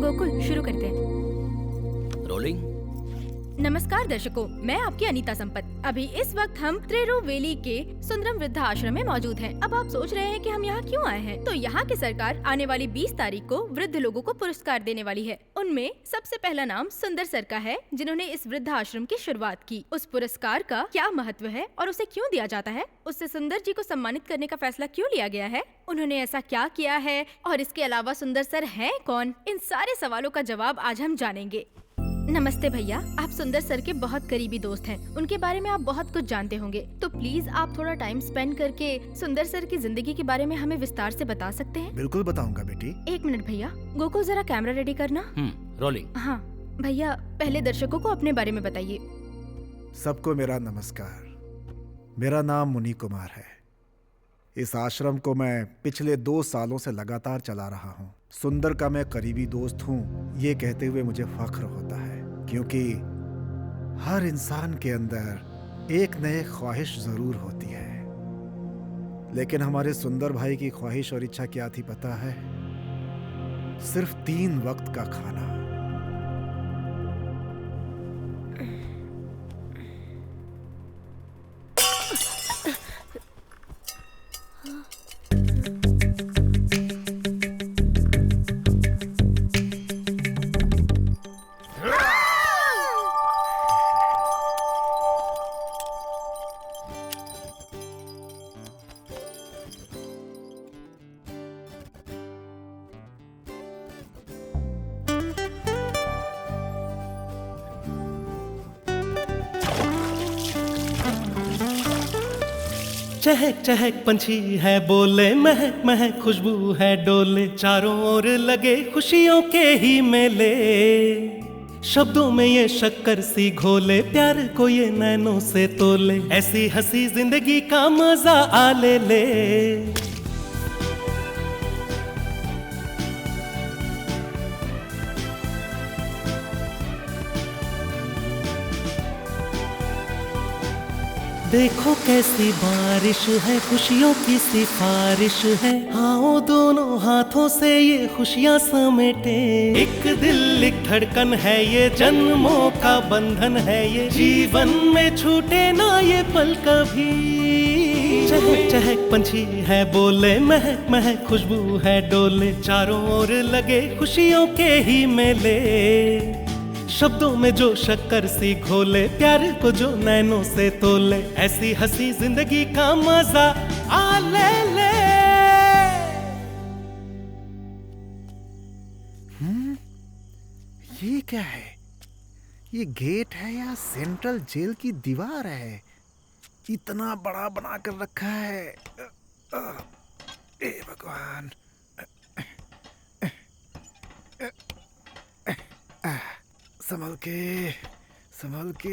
गोकुल शुरू करते हैं। रोलिंग। नमस्कार दर्शकों, मैं आपकी अनीता संपत। अभी इस वक्त हम त्रिरुवैली के सुंदरम वृद्धा आश्रम में मौजूद हैं। अब आप सोच रहे हैं कि हम यहाँ क्यों आए हैं? तो यहाँ की सरकार आने वाली 20 तारीख को वृद्ध लोगों को पुरस्कार देने वाली है। उनमें सबसे पहला नाम सुंदर सर का है, जिन्होंने इस वृद्धा आश्रम की शुरुआत की। उस पुरस्कार का क्या महत्व है और उसे क्यों दिया जाता है? उससे सुंदर जी को सम्मानित करने का फैसला क्यों लिया गया है? उन्होंने ऐसा क्या किया है और इसके अलावा सुंदर सर हैं कौन? इन सारे सवालों का जवाब आज हम जानेंगे। नमस्ते भैया, आप सुंदर सर के बहुत करीबी दोस्त हैं। उनके बारे में आप बहुत कुछ जानते होंगे, तो प्लीज आप थोड़ा टाइम स्पेंड करके सुंदर सर की जिंदगी के बारे में हमें विस्तार से बता सकते हैं? बिल्कुल बताऊंगा बेटी। 1 मिनट भैया, गोकुल जरा कैमरा रेडी करना। रोलिंग। हाँ भैया, पहले दर्शकों को अपने बारे में बताइए। सबको मेरा नमस्कार। मेरा नाम मुनि कुमार है। इस आश्रम को मैं पिछले 2 सालों से लगातार चला रहा हूँ। सुंदर का मैं करीबी दोस्त हूँ, ये कहते हुए मुझे फख्र होता है, क्योंकि हर इंसान के अंदर एक नई ख्वाहिश जरूर होती है। लेकिन हमारे सुंदर भाई की ख्वाहिश और इच्छा क्या थी पता है? सिर्फ 3 वक्त का खाना। चहक चहक पंछी है बोले, महक महक खुशबू है डोले, चारों ओर लगे खुशियों के ही मेले। शब्दों में ये शक्कर सी घोले, प्यार को ये नैनों से तोले, ऐसी हंसी जिंदगी का मजा आ ले ले। देखो कैसी बारिश है, खुशियों की सिफारिश है, आओ दोनों हाथों से ये खुशियां समेटे। एक दिल एक धड़कन है ये, जन्मों का बंधन है ये, जीवन में छूटे ना ये पल कभी। चहक चहक पंछी है बोले, महक महक खुशबू है डोले, चारों ओर लगे खुशियों के ही मेले। शब्दों में जो शक्कर सी घोले, प्यार को जो नैनों से तोले, ऐसी हंसी जिंदगी का मजा आ ले ले। ये क्या है? ये गेट है या सेंट्रल जेल की दीवार है? इतना बड़ा बना कर रखा है। ए भगवान। संभल के।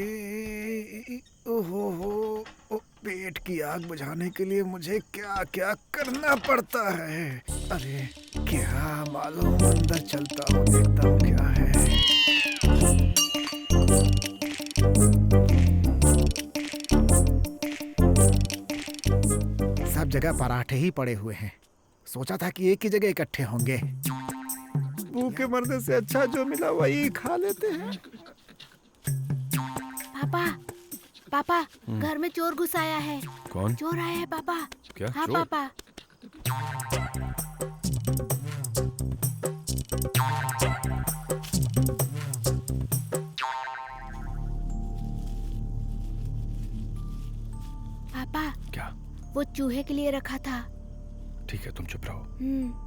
ओहो हो, पेट की आग बुझाने के लिए मुझे क्या क्या करना पड़ता है। अरे क्या मालूम, अंदर चलता हूँ, देखता हूँ क्या है। सब जगह पराठे ही पड़े हुए हैं। सोचा था कि एक ही जगह इकट्ठे होंगे। भूखे मरने से अच्छा जो मिला वही खा लेते हैं। पापा, घर में चोर घुस आया है। कौन? चोर आया है पापा। क्या? हाँ चोर? पापा। पापा, क्या? वो चूहे के लिए रखा था। ठीक है, तुम चुप रहो।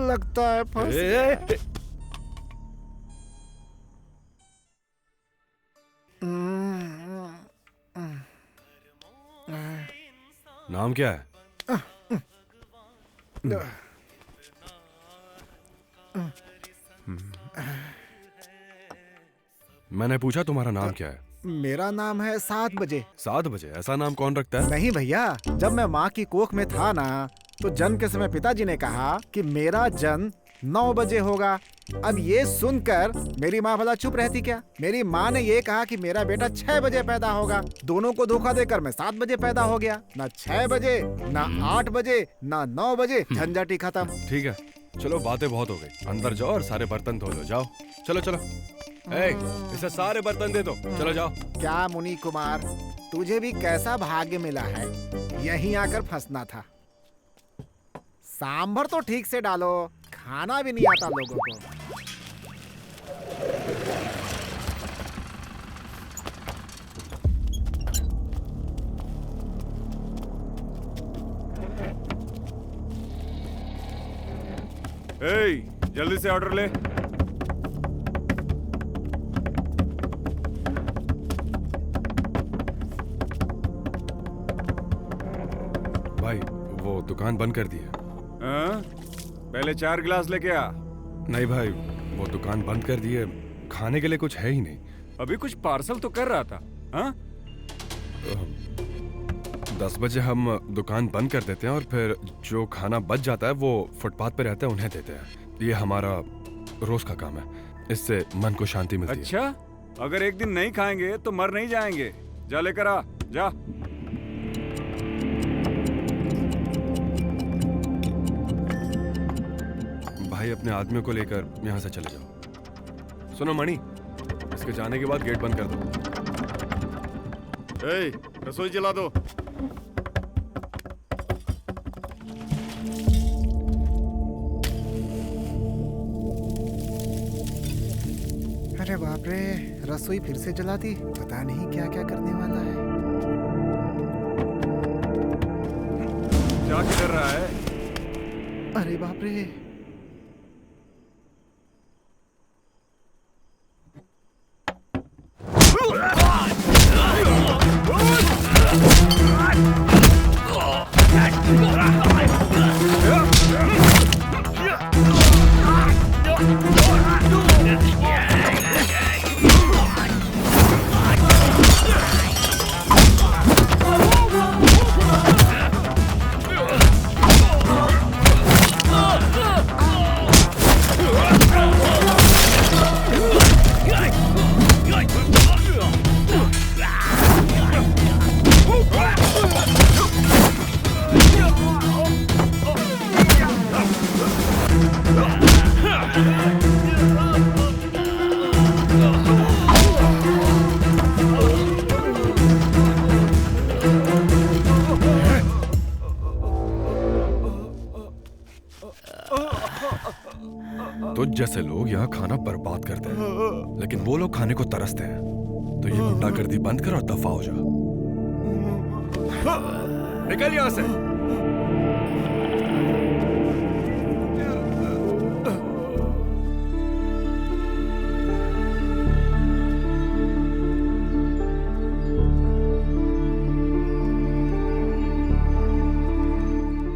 लगता है फंस गया। नाम क्या है? मैंने पूछा तुम्हारा नाम क्या है? मेरा नाम है 7 बजे। 7 बजे? ऐसा नाम कौन रखता है? नहीं भैया, जब मैं माँ की कोख में था ना, तो जन्म के समय पिताजी ने कहा कि मेरा जन्म 9 बजे होगा। अब ये सुनकर मेरी माँ भला चुप रहती क्या? मेरी माँ ने ये कहा कि मेरा बेटा 6 बजे पैदा होगा। दोनों को धोखा देकर मैं 7 बजे पैदा हो गया। ना 6 बजे, ना 8 बजे, ना 9 बजे, झंझट ही खत्म। ठीक है, चलो बातें बहुत हो गई, अंदर जाओ और सारे बर्तन धो लो। जाओ, चलो चलो। ए, इसे सारे बर्तन दे दो, चलो जाओ। क्या मुनि कुमार, तुझे भी कैसा भाग्य मिला है, यहीं आकर फंसना था। सांभर तो ठीक से डालो, खाना भी नहीं आता लोगों को। ए, जल्दी से ऑर्डर ले। भाई, वो दुकान बंद कर दी है। हाँ? पहले 4 गिलास लेके आ। नहीं भाई, वो दुकान बंद कर दी है, खाने के लिए कुछ है ही नहीं। अभी कुछ पार्सल तो कर रहा था। हाँ? 10 बजे हम दुकान बंद कर देते हैं और फिर जो खाना बच जाता है वो फुटपाथ पे रहता है, उन्हें देते हैं। ये हमारा रोज का काम है, इससे मन को शांति मिलती है। अच्छा, अगर एक दिन नहीं खाएंगे तो मर नहीं जाएंगे। जा लेकर आ, जा। भाई, अपने आदमियों को लेकर यहाँ से चले जाओ। सुनो मणि, इसके जाने के बाद गेट बंद कर दो। ए, रसोई जला दो। अरे बाप रे, रसोई फिर से जला दी। पता नहीं क्या क्या करने वाला है। क्या कर रहा है? अरे बाप रे, तुझ जैसे लोग यहाँ खाना बर्बाद करते हैं, लेकिन वो लोग खाने को तरसते हैं। तो ये गुंडागर्दी बंद कर और दफा हो जा। निकल यहाँ से।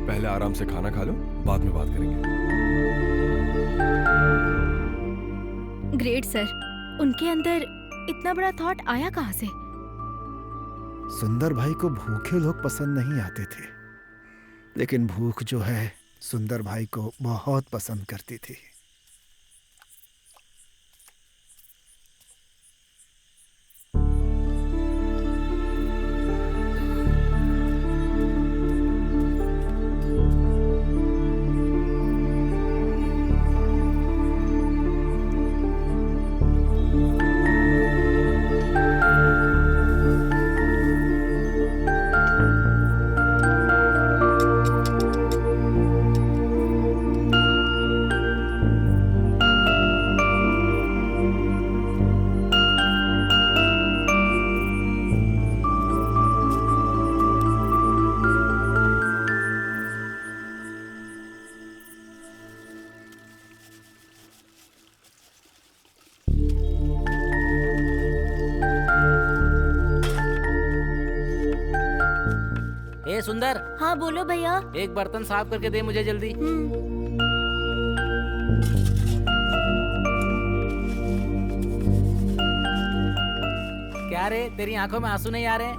पहले आराम से खाना खा लो, बाद में बात करेंगे। ग्रेट सर, उनके अंदर इतना बड़ा थॉट आया कहाँ से? सुंदर भाई को भूखे लोग पसंद नहीं आते थे, लेकिन भूख जो है सुंदर भाई को बहुत पसंद करती थी। ए सुंदर, हाँ बोलो भैया। एक बर्तन साफ करके दे मुझे जल्दी। क्या रे, तेरी आंखों में आंसू नहीं आ रहे?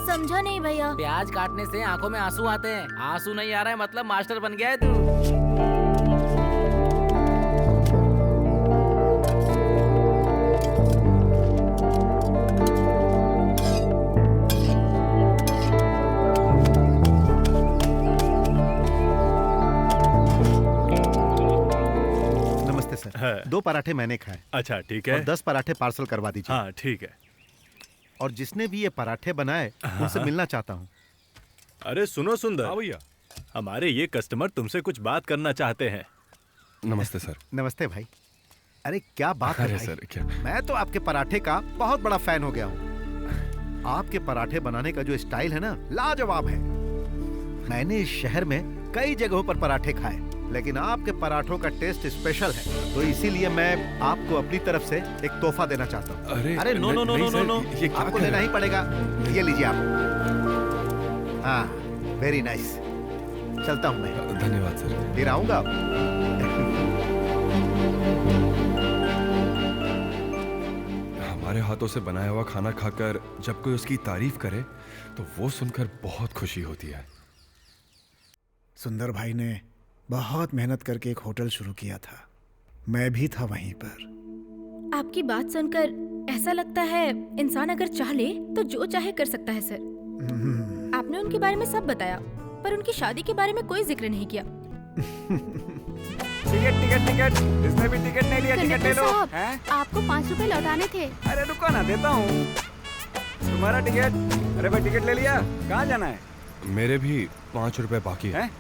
समझा नहीं भैया। प्याज काटने से आंखों में आंसू आते हैं। आंसू नहीं आ रहा है मतलब मास्टर बन गया है तू। 2 पराठे मैंने खाए अच्छा ठीक और है। 10 पराठे पार्सल करवा दीजिए। हाँ ठीक है। और जिसने भी ये पराठे बनाए उनसे मिलना चाहता हूँ। अरे सुनो सुंदर, हाँ भैया। हमारे ये कस्टमर तुमसे कुछ बात करना चाहते हैं। नमस्ते सर। नमस्ते भाई। अरे क्या बात है अरे भाई। सर क्या, मैं तो आपके पराठे का बहुत बड़ा फैन हो गया हूँ। आपके पराठे बनाने का जो स्टाइल है ना, लाजवाब है। मैंने इस शहर में कई जगहों पर पराठे खाए, लेकिन आपके पराठों का टेस्ट स्पेशल है। तो इसीलिए मैं आपको अपनी तरफ से एक तोहफा देना चाहता हूँ। अरे नो नो नो नहीं नो सर, नो, ये क्या आपको कर देना रहे ही पड़ेगा। ये लीजिए आप। हाँ, वेरी नाइस। चलता हूँ मैं। हैं? धन्यवाद सर। फिर आऊंगा। हमारे हाथों से बनाया हुआ खाना खाकर जब कोई उसकी तारीफ करे तो वो सुनकर बहुत खुशी होती है। सुंदर भाई ने बहुत मेहनत करके एक होटल शुरू किया था। मैं भी था वहीं पर। आपकी बात सुनकर ऐसा लगता है इंसान अगर चाह ले तो जो चाहे कर सकता है सर। आपने उनके बारे में सब बताया, पर उनकी शादी के बारे में कोई जिक्र नहीं किया। टिकट टिकट टिकट, इसने भी टिकट नहीं लिया। टिकट ले कंडक्टर लो। साहब, हैं? आपको 5 रुपए लौटाने थे। अरे रुको ना, देता हूँ तुम्हारा टिकट। अरे भाई टिकट ले लिया, कहाँ जाना है? मेरे भी 5 रुपए बाकी है। हैं?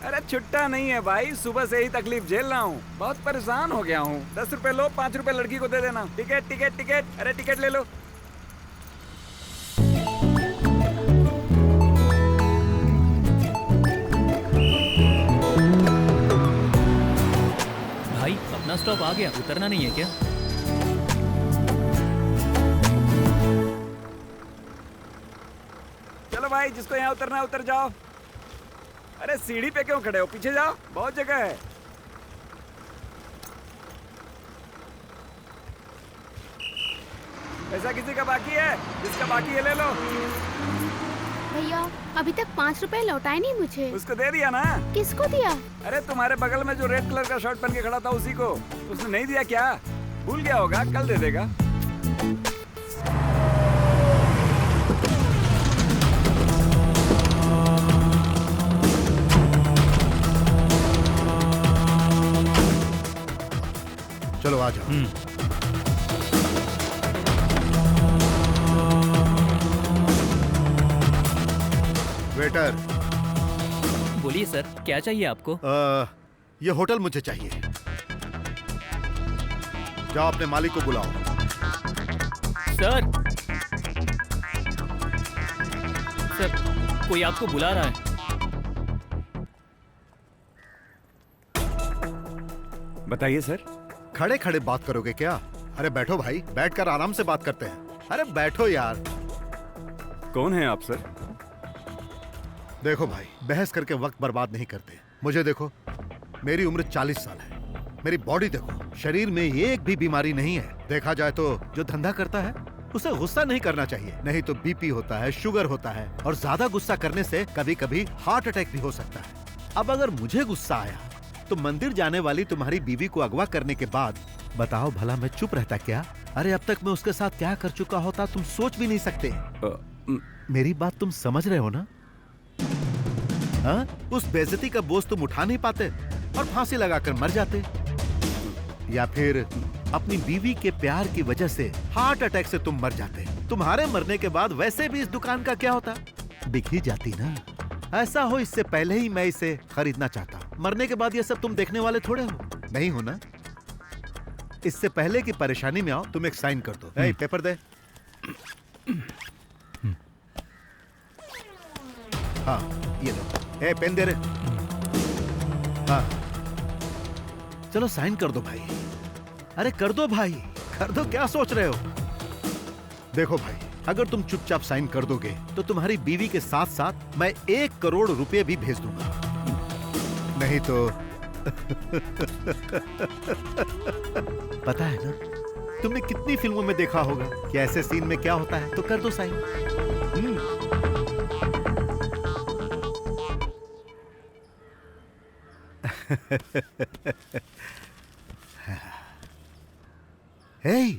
अरे छुट्टा नहीं है भाई, सुबह से ही तकलीफ झेल रहा हूँ, बहुत परेशान हो गया हूँ। 10 रुपए लो, 5 रुपए लड़की को दे देना। टिकट टिकट टिकट, अरे टिकट ले लो। भाई अपना स्टॉप आ गया, उतरना नहीं है क्या? चलो भाई, जिसको यहाँ उतरना है उतर जाओ। अरे सीढ़ी पे क्यों खड़े हो, पीछे जाओ, बहुत जगह है। पैसा किसी का बाकी है? जिसका बाकी है ले लो। भैया अभी तक 5 रुपए लौटाए नहीं मुझे। उसको दे दिया ना। किसको दिया? अरे तुम्हारे बगल में जो रेड कलर का शर्ट पहन के खड़ा था उसी को। उसने नहीं दिया क्या? भूल गया होगा, कल दे देगा। चलो आ जाओ। वेटर, बोलिए सर, क्या चाहिए आपको? ये होटल मुझे चाहिए। जाओ अपने मालिक को बुलाओ। सर कोई आपको बुला रहा है। बताइए सर। खड़े खड़े बात करोगे क्या? अरे बैठो भाई, बैठकर आराम से बात करते हैं। अरे बैठो यार। कौन है आप सर? देखो भाई, बहस करके वक्त बर्बाद नहीं करते। मुझे देखो, मेरी उम्र 40 साल है। मेरी बॉडी देखो, शरीर में एक भी बीमारी नहीं है। देखा जाए तो जो धंधा करता है उसे गुस्सा नहीं करना चाहिए, नहीं तो बीपी होता है, शुगर होता है, और ज्यादा गुस्सा करने से कभी कभी हार्ट अटैक भी हो सकता है। अब अगर मुझे गुस्सा आया तो मंदिर जाने वाली तुम्हारी बीवी को अगवा करने के बाद बताओ भला मैं चुप रहता क्या? अरे अब तक मैं उसके साथ क्या कर चुका होता तुम सोच भी नहीं सकते। मेरी बात तुम समझ रहे हो ना? हाँ? उस बेइज्जती का बोझ तुम उठा नहीं पाते और फांसी लगाकर मर जाते, या फिर अपनी बीवी के प्यार की वजह से हार्ट अटैक से तुम मर जाते। तुम्हारे मरने के बाद वैसे भी इस दुकान का क्या होता? बिक ही जाती ना। ऐसा हो इससे पहले ही मैं इसे खरीदना चाहता हूँ। मरने के बाद ये सब तुम देखने वाले थोड़े हो, नहीं हो ना? इससे पहले की परेशानी में आओ, तुम एक साइन कर दो। ए, पेपर दे। हाँ ये लो। ए, पेन दे रहे। हाँ चलो साइन कर दो भाई। अरे कर दो भाई, कर दो, क्या सोच रहे हो? देखो भाई, अगर तुम चुपचाप साइन कर दोगे तो तुम्हारी बीवी के साथ साथ मैं 1 करोड़ रुपए भी भेज दूंगा। नहीं तो पता है ना, तुमने कितनी फिल्मों में देखा होगा कि ऐसे सीन में क्या होता है। तो कर दो साइन। हे,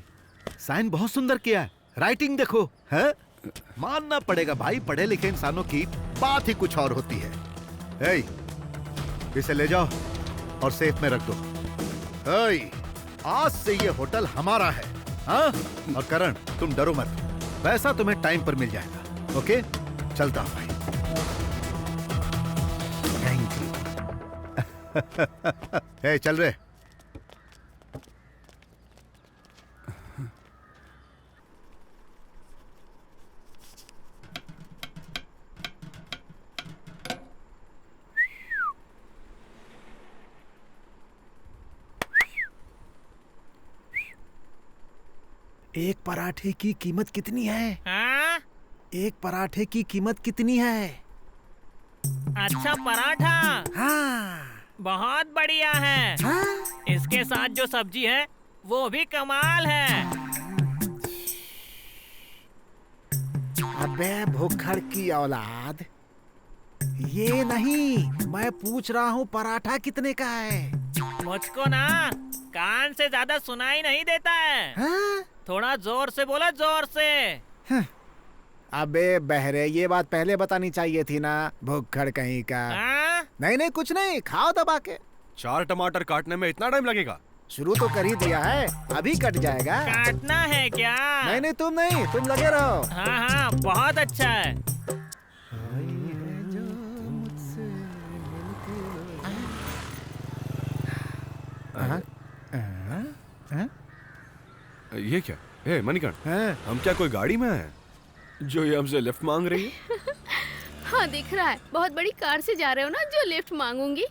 साइन बहुत सुंदर किया है। राइटिंग देखो है, मानना पड़ेगा भाई, पढ़े लिखे इंसानों की बात ही कुछ और होती है। हे, इसे ले जाओ और सेफ में रख दो। हे, आज से ये होटल हमारा है। हाँ? और करण, तुम डरो मत, पैसा तुम्हें टाइम पर मिल जाएगा। ओके, चलता हूँ भाई। Thank you. ए, चल रे। एक पराठे की कीमत कितनी है? हाँ? एक पराठे की कीमत कितनी है? अच्छा पराठा, हाँ। बहुत बढ़िया है। हाँ? इसके साथ जो सब्जी है वो भी कमाल है। अबे भुक्खड़ की औलाद, ये नहीं, मैं पूछ रहा हूँ पराठा कितने का है? मुझको ना कान से ज्यादा सुनाई नहीं देता है। हाँ? थोड़ा जोर से बोलो, जोर से। अबे बहरे, ये बात पहले बतानी चाहिए थी ना, भुक्खड़ कहीं का। हाँ? नहीं नहीं, कुछ नहीं, खाओ दबा के। 4 टमाटर काटने में इतना टाइम लगेगा? शुरू तो कर ही दिया है, अभी कट जाएगा। काटना है क्या? नहीं नहीं, तुम नहीं, तुम लगे रहो। हाँ हाँ, बहुत अच्छा है। ये क्या? ए मणिकर्ण, हाँ? हम क्या कोई गाड़ी में हैं जो ये हमसे लिफ्ट मांग रही है? हाँ दिख रहा है, बहुत बड़ी कार से जा रहे हो ना जो लिफ्ट मांगूंगी।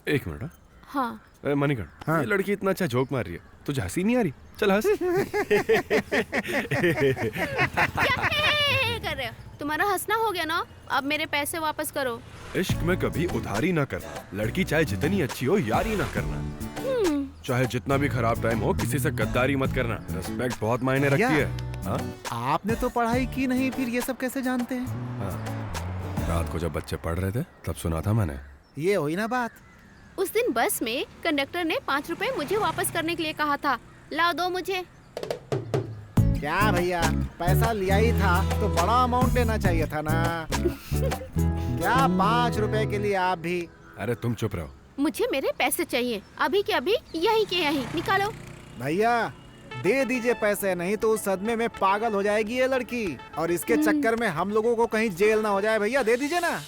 एक मिनट। हाँ। ए मणिकर्ण, हाँ? ये लड़की इतना अच्छा जोक मार रही है, तुझे हंसी नहीं आ रही? चल हंस। क्या कर रहे हो? तुम्हारा हंसना हो गया ना, अब मेरे पैसे वापस करो। इश्क में कभी उधारी ना करना, लड़की चाहे जितनी अच्छी हो यारी ना करना, चाहे जितना भी खराब टाइम हो किसी से गद्दारी मत करना। रिस्पेक्ट बहुत मायने रखती है। हाँ? आपने तो पढ़ाई की नहीं, फिर ये सब कैसे जानते हैं? हाँ। रात को जब बच्चे पढ़ रहे थे तब सुना था मैंने। ये हुई ना बात। उस दिन बस में कंडक्टर ने 5 रुपए मुझे वापस करने के लिए कहा था। लाओ दो मुझे। क्या भैया, पैसा लिया ही था तो बड़ा अमाउंट लेना चाहिए था ना। क्या 5 रुपए के लिए आप भी? अरे तुम चुप रहो। मुझे मेरे पैसे चाहिए, अभी के अभी, यहीं के यहीं निकालो। भैया दे दीजिए पैसे, नहीं तो उस सदमे में पागल हो जाएगी ये लड़की, और इसके चक्कर में हम लोगों को कहीं जेल ना हो जाए। भैया दे दीजिए ना।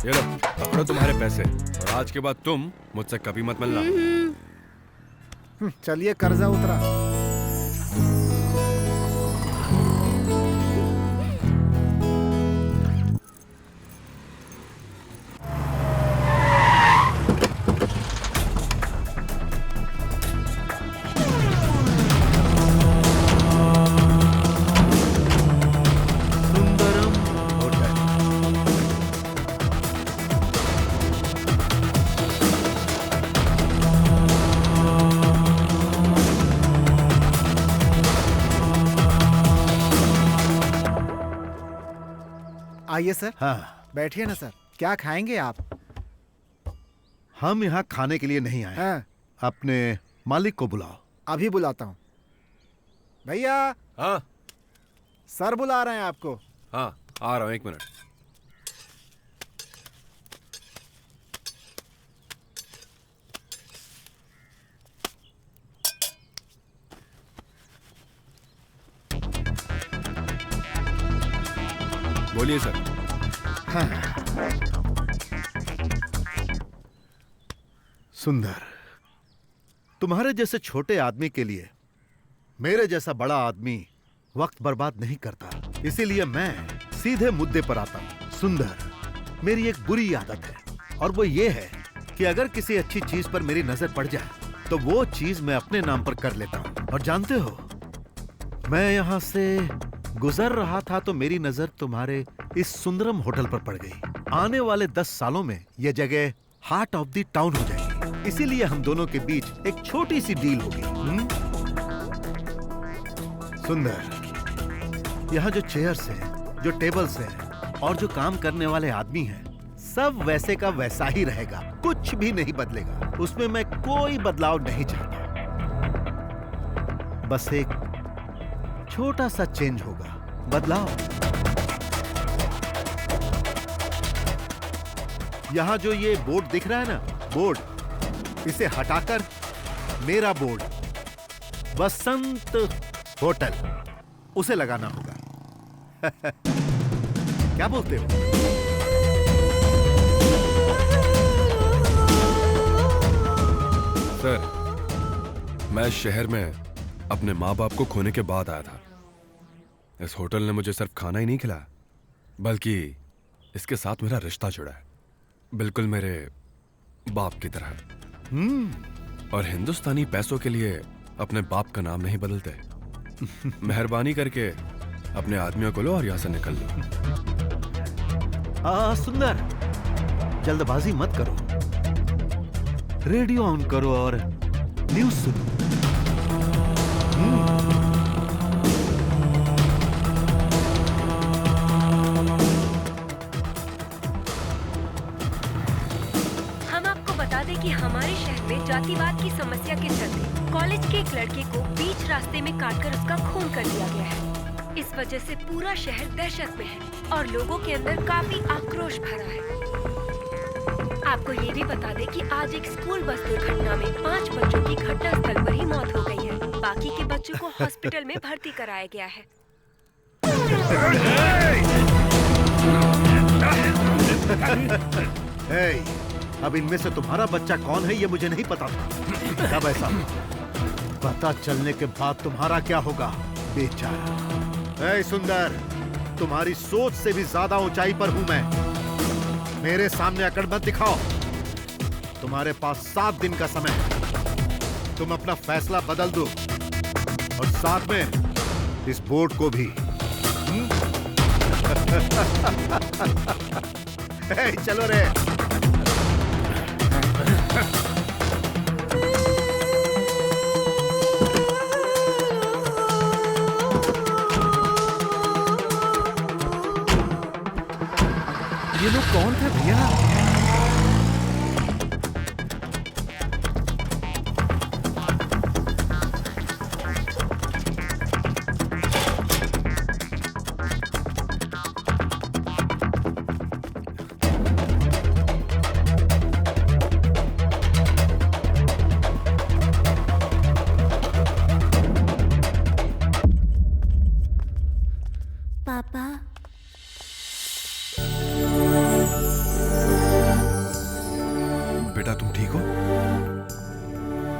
ये लो, पकड़ो तुम्हारे पैसे, और आज के बाद तुम मुझसे कभी मत मिलना। चलिए, कर्जा उतरा। आइए सर। हाँ, बैठिए ना सर। क्या खाएंगे आप? हम यहाँ खाने के लिए नहीं आए। हाँ? अपने मालिक को बुलाओ। अभी बुलाता हूँ। भैया, हाँ सर बुला रहे हैं आपको। हाँ, आ रहा हूँ, 1 मिनट। बोलिए सर। सुंदर, तुम्हारे जैसे छोटे आदमी के लिए मेरे जैसा बड़ा आदमी वक्त बर्बाद नहीं करता, इसीलिए मैं सीधे मुद्दे पर आता हूं। सुंदर, मेरी एक बुरी आदत है, और वो ये है कि अगर किसी अच्छी चीज पर मेरी नजर पड़ जाए तो वो चीज मैं अपने नाम पर कर लेता हूं। और जानते हो, मैं यहां से गुजर रहा था तो मेरी नजर तुम्हारे इस सुंदरम होटल पर पड़ गई। आने वाले 10 सालों में यह जगह हार्ट ऑफ द टाउन हो जाएगी, इसीलिए हम दोनों के बीच एक छोटी सी डील होगी। सुंदर, यहाँ जो चेयर्स हैं, जो टेबल्स हैं और जो काम करने वाले आदमी हैं, सब वैसे का वैसा ही रहेगा, कुछ भी नहीं बदलेगा। उसमें मैं कोई बदलाव नहीं चाहता, बस एक छोटा सा चेंज होगा। बदलाव। यहां जो ये बोर्ड दिख रहा है ना, बोर्ड, इसे हटाकर मेरा बोर्ड वसंत होटल उसे लगाना होगा। क्या बोलते हो? सर, मैं शहर में अपने माँ बाप को खोने के बाद आया था। इस होटल ने मुझे सिर्फ खाना ही नहीं खिलाया, बल्कि इसके साथ मेरा रिश्ता जुड़ा है, बिल्कुल मेरे बाप की तरह। और हिंदुस्तानी पैसों के लिए अपने बाप का नाम नहीं बदलते। मेहरबानी करके अपने आदमियों को लो और यहां से निकल लो। सुंदर, जल्दबाजी मत करो, रेडियो ऑन करो और न्यूज सुनो। हम आपको बता दें कि हमारे शहर में जातिवाद की समस्या के चलते कॉलेज के एक लड़के को बीच रास्ते में काटकर उसका खून कर दिया गया है। इस वजह से पूरा शहर दहशत में है और लोगों के अंदर काफी आक्रोश भरा है। आपको ये भी बता दें कि आज एक स्कूल बस दुर्घटना में 5 बच्चों की घटनास्थल पर ही मौत हो गई है। बाकी के बच्चों को हॉस्पिटल में भर्ती कराया गया है। अब इनमें से तुम्हारा बच्चा कौन है ये मुझे नहीं पता था। तब ऐसा हुआ। पता चलने के बाद तुम्हारा क्या होगा बेचारा। सुंदर, तुम्हारी सोच से भी ज्यादा ऊंचाई पर हूं मैं। मेरे सामने अकड़ मत दिखाओ। तुम्हारे पास 7 दिन का समय है। तुम अपना फैसला बदल दो और साथ में इस बोर्ड को भी। चलो रे। ये लोग कौन थे भैया? पापा, बेटा तुम ठीक हो?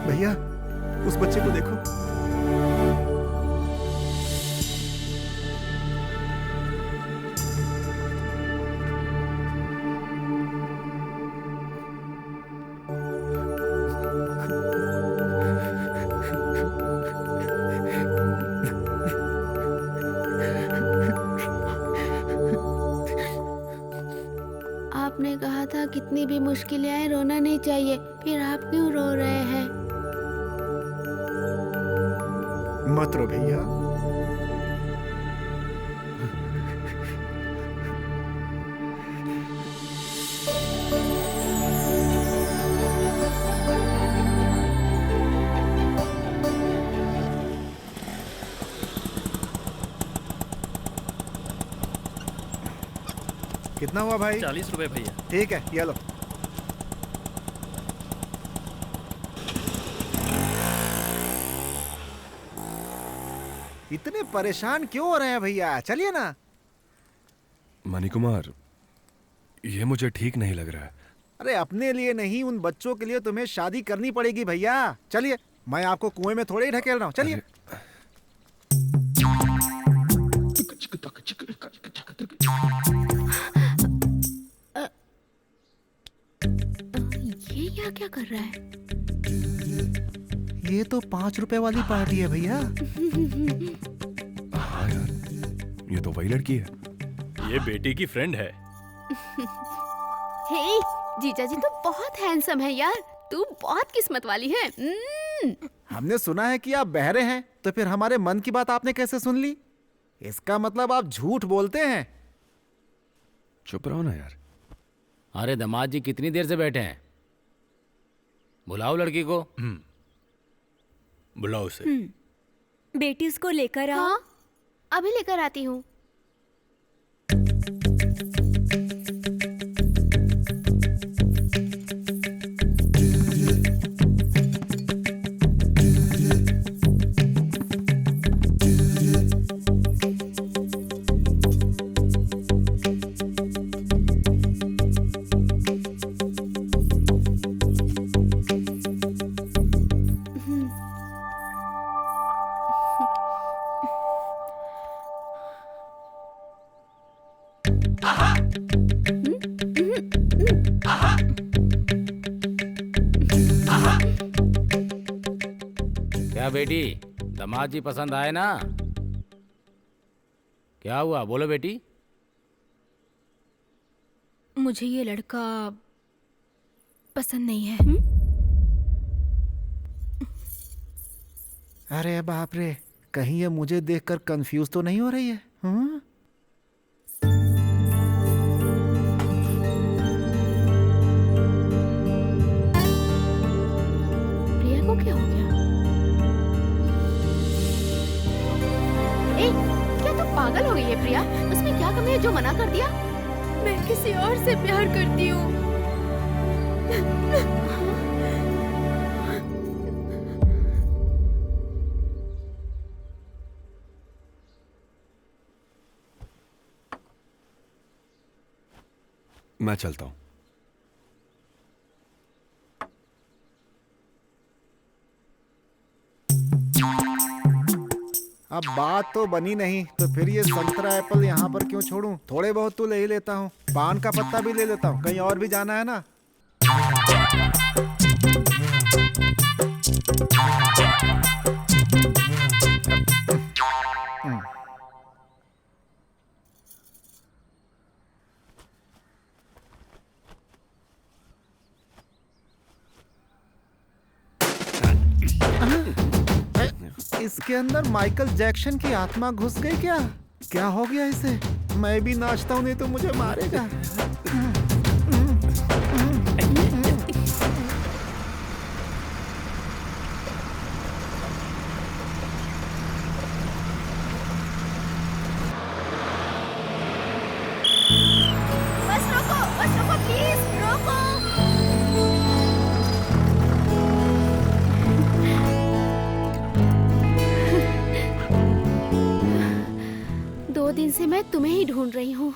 भैया, उस बच्चे को देखो। आपने कहा था कितनी भी मुश्किलें आए रोना नहीं चाहिए, फिर आप क्यों रो रहे हैं? मत रो भैया। कितना हुआ भाई? 40 रुपए भैया। ठीक है, ये लो। इतने परेशान क्यों हो रहे हैं भैया? चलिए ना। मणि कुमार, ये मुझे ठीक नहीं लग रहा है। अरे अपने लिए नहीं, उन बच्चों के लिए तुम्हें शादी करनी पड़ेगी भैया। चलिए, मैं आपको कुएं में थोड़े ही ढकेल रहा हूँ। चलिए। ये यहाँ क्या कर रहा है? ये तो 5 रुपए वाली पार्टी है भैया। हाँ यार, ये तो वही लड़की है। ये बेटी की फ्रेंड है। हे, जीजा जी तो बहुत हैंडसम है यार। तू बहुत किस्मत वाली है। हमने सुना है कि आप बहरे हैं, तो फिर हमारे मन की बात आपने कैसे सुन ली? इसका मतलब आप झूठ बोलते हैं। चुप रहो ना यार। अरे दामाद जी कितनी देर से बैठे हैं? बुलाओ लड़की को। बुलाओ उसे। बेटी उसको लेकर आओ। हाँ, अभी लेकर आती हूँ। क्या बेटी, दामाद जी पसंद आए ना? क्या हुआ, बोलो बेटी। मुझे ये लड़का पसंद नहीं है। अरे बाप रे, कहीं ये मुझे देखकर कंफ्यूज तो नहीं हो रही है? हाँ? प्रिया को क्या हो गया? ए, क्या तू पागल हो गई है प्रिया? उसमें क्या कमी है जो मना कर दिया? मैं किसी और से प्यार करती हूँ। मैं चलता हूँ। अब बात तो बनी नहीं तो फिर ये संतरा एप्पल यहाँ पर क्यों छोड़ूं? थोड़े बहुत तो ले ही लेता हूँ, पान का पत्ता भी ले लेता हूँ, कहीं और भी जाना है ना। इसके अंदर माइकल जैक्सन की आत्मा घुस गई क्या? क्या हो गया इसे? मैं भी नाचता हूँ नहीं तो मुझे मारेगा। बस रोको प्लीज, रोको। 2 दिन से मैं तुम्हें ही ढूंढ रही हूँ।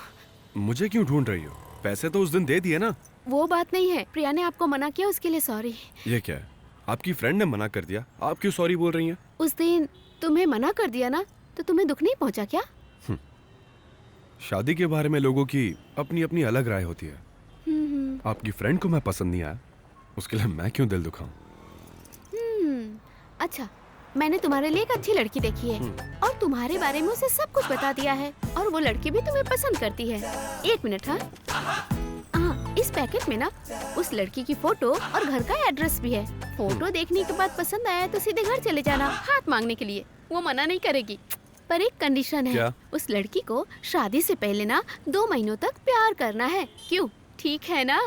मुझे क्यों ढूंढ रही हो? पैसे तो उस दिन दे दिए ना। वो बात नहीं है, प्रिया ने आपको मना किया, उसके लिए सॉरी। ये क्या है? आपकी फ्रेंड ने मना कर दिया, आप क्यों सॉरी बोल रही हैं? उस दिन तुम्हें मना कर दिया ना, तो तुम्हें दुख नहीं पहुंचा क्या? शादी के बारे में लोगों की अपनी अपनी अलग राय होती है। आपकी फ्रेंड को मैं पसंद नहीं आया, उसके लिए मैं क्यों दिल दुखाऊं? अच्छा, मैंने तुम्हारे लिए एक अच्छी लड़की देखी है और तुम्हारे बारे में उसे सब कुछ बता दिया है और वो लड़की भी तुम्हें पसंद करती है। 1 मिनट। हाँ, इस पैकेट में ना उस लड़की की फोटो और घर का एड्रेस भी है। फोटो देखने के बाद पसंद आया तो सीधे घर चले जाना हाथ मांगने के लिए, वो मना नहीं करेगी। पर एक कंडीशन है। क्या? उस लड़की को शादी से पहले ना 2 महीनों तक प्यार करना है। क्यों, ठीक है ना?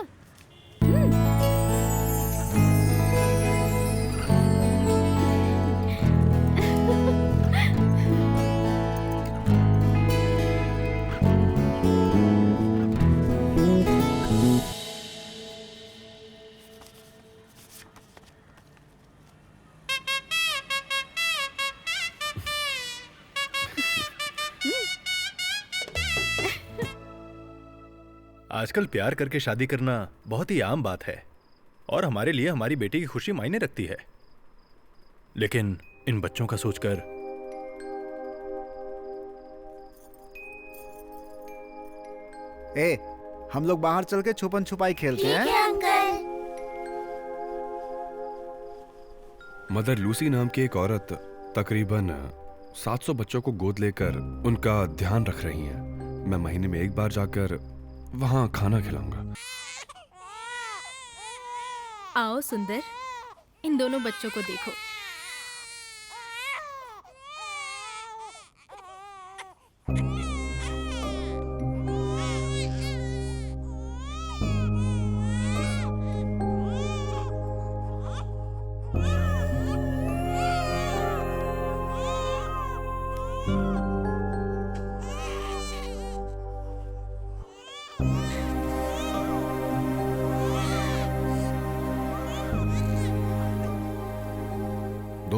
आजकल प्यार करके शादी करना बहुत ही आम बात है और हमारे लिए हमारी बेटी की खुशी मायने रखती है, लेकिन इन बच्चों का सोचकर हम लोग बाहर चल के छुपन छुपाई खेलते हैं। मदर लूसी नाम की एक औरत तकरीबन 700 बच्चों को गोद लेकर उनका ध्यान रख रही हैं। मैं महीने में 1 बार जाकर वहां खाना खिलाऊंगा। आओ सुंदर, इन दोनों बच्चों को देखो।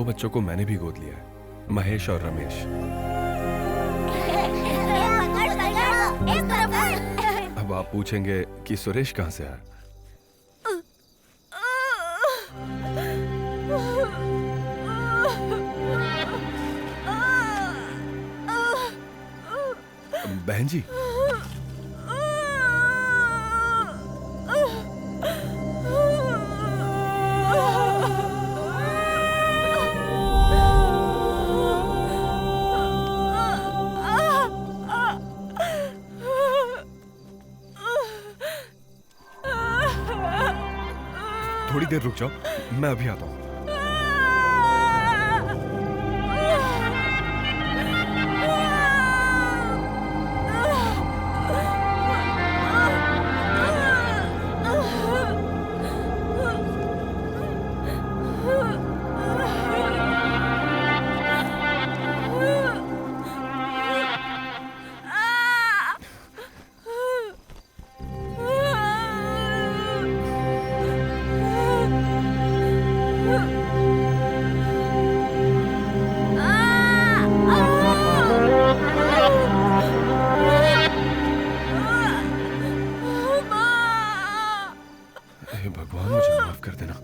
बच्चों को मैंने भी गोद लिया है, महेश और रमेश। अब आप पूछेंगे कि सुरेश कहाँ से आया? बहन जी, थोड़ी देर रुक जाओ, मैं अभी आता हूँ। भगवान मुझे माफ कर देना।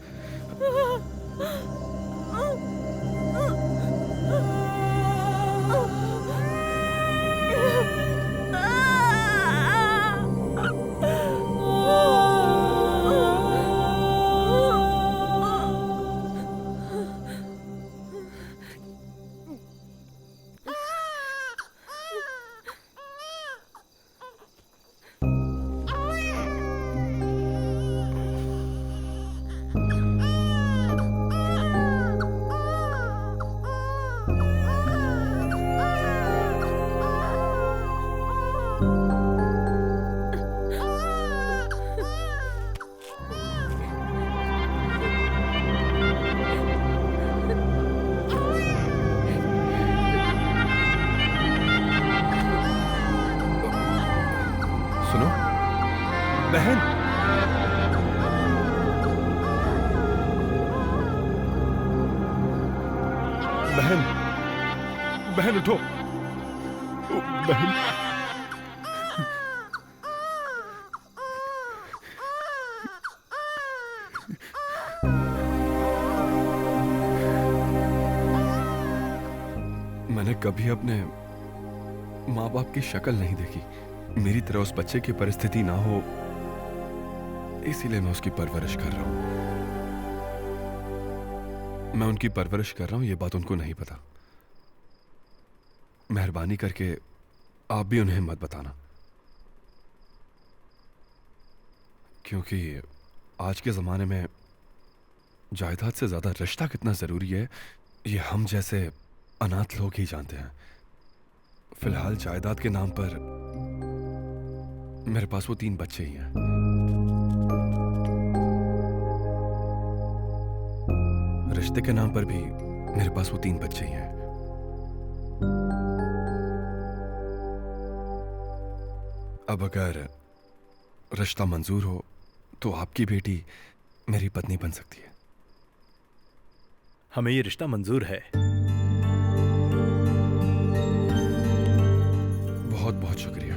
सुनो बहन, बहन, बहन उठो, बहन। मैंने कभी अपने माँ बाप की शक्ल नहीं देखी। मेरी तरह उस बच्चे की परिस्थिति ना हो, इसीलिए मैं उसकी परवरिश कर रहा हूं। मैं उनकी परवरिश कर रहा हूं, ये बात उनको नहीं पता। मेहरबानी करके आप भी उन्हें मत बताना, क्योंकि आज के जमाने में जायदाद से ज्यादा रिश्ता कितना जरूरी है, ये हम जैसे अनाथ लोग ही जानते हैं। फिलहाल जायदाद के नाम पर मेरे पास वो 3 बच्चे ही हैं। रिश्ते के नाम पर भी मेरे पास वो 3 बच्चे ही हैं। अब अगर रिश्ता मंजूर हो तो आपकी बेटी मेरी पत्नी बन सकती है। हमें ये रिश्ता मंजूर है। बहुत बहुत शुक्रिया।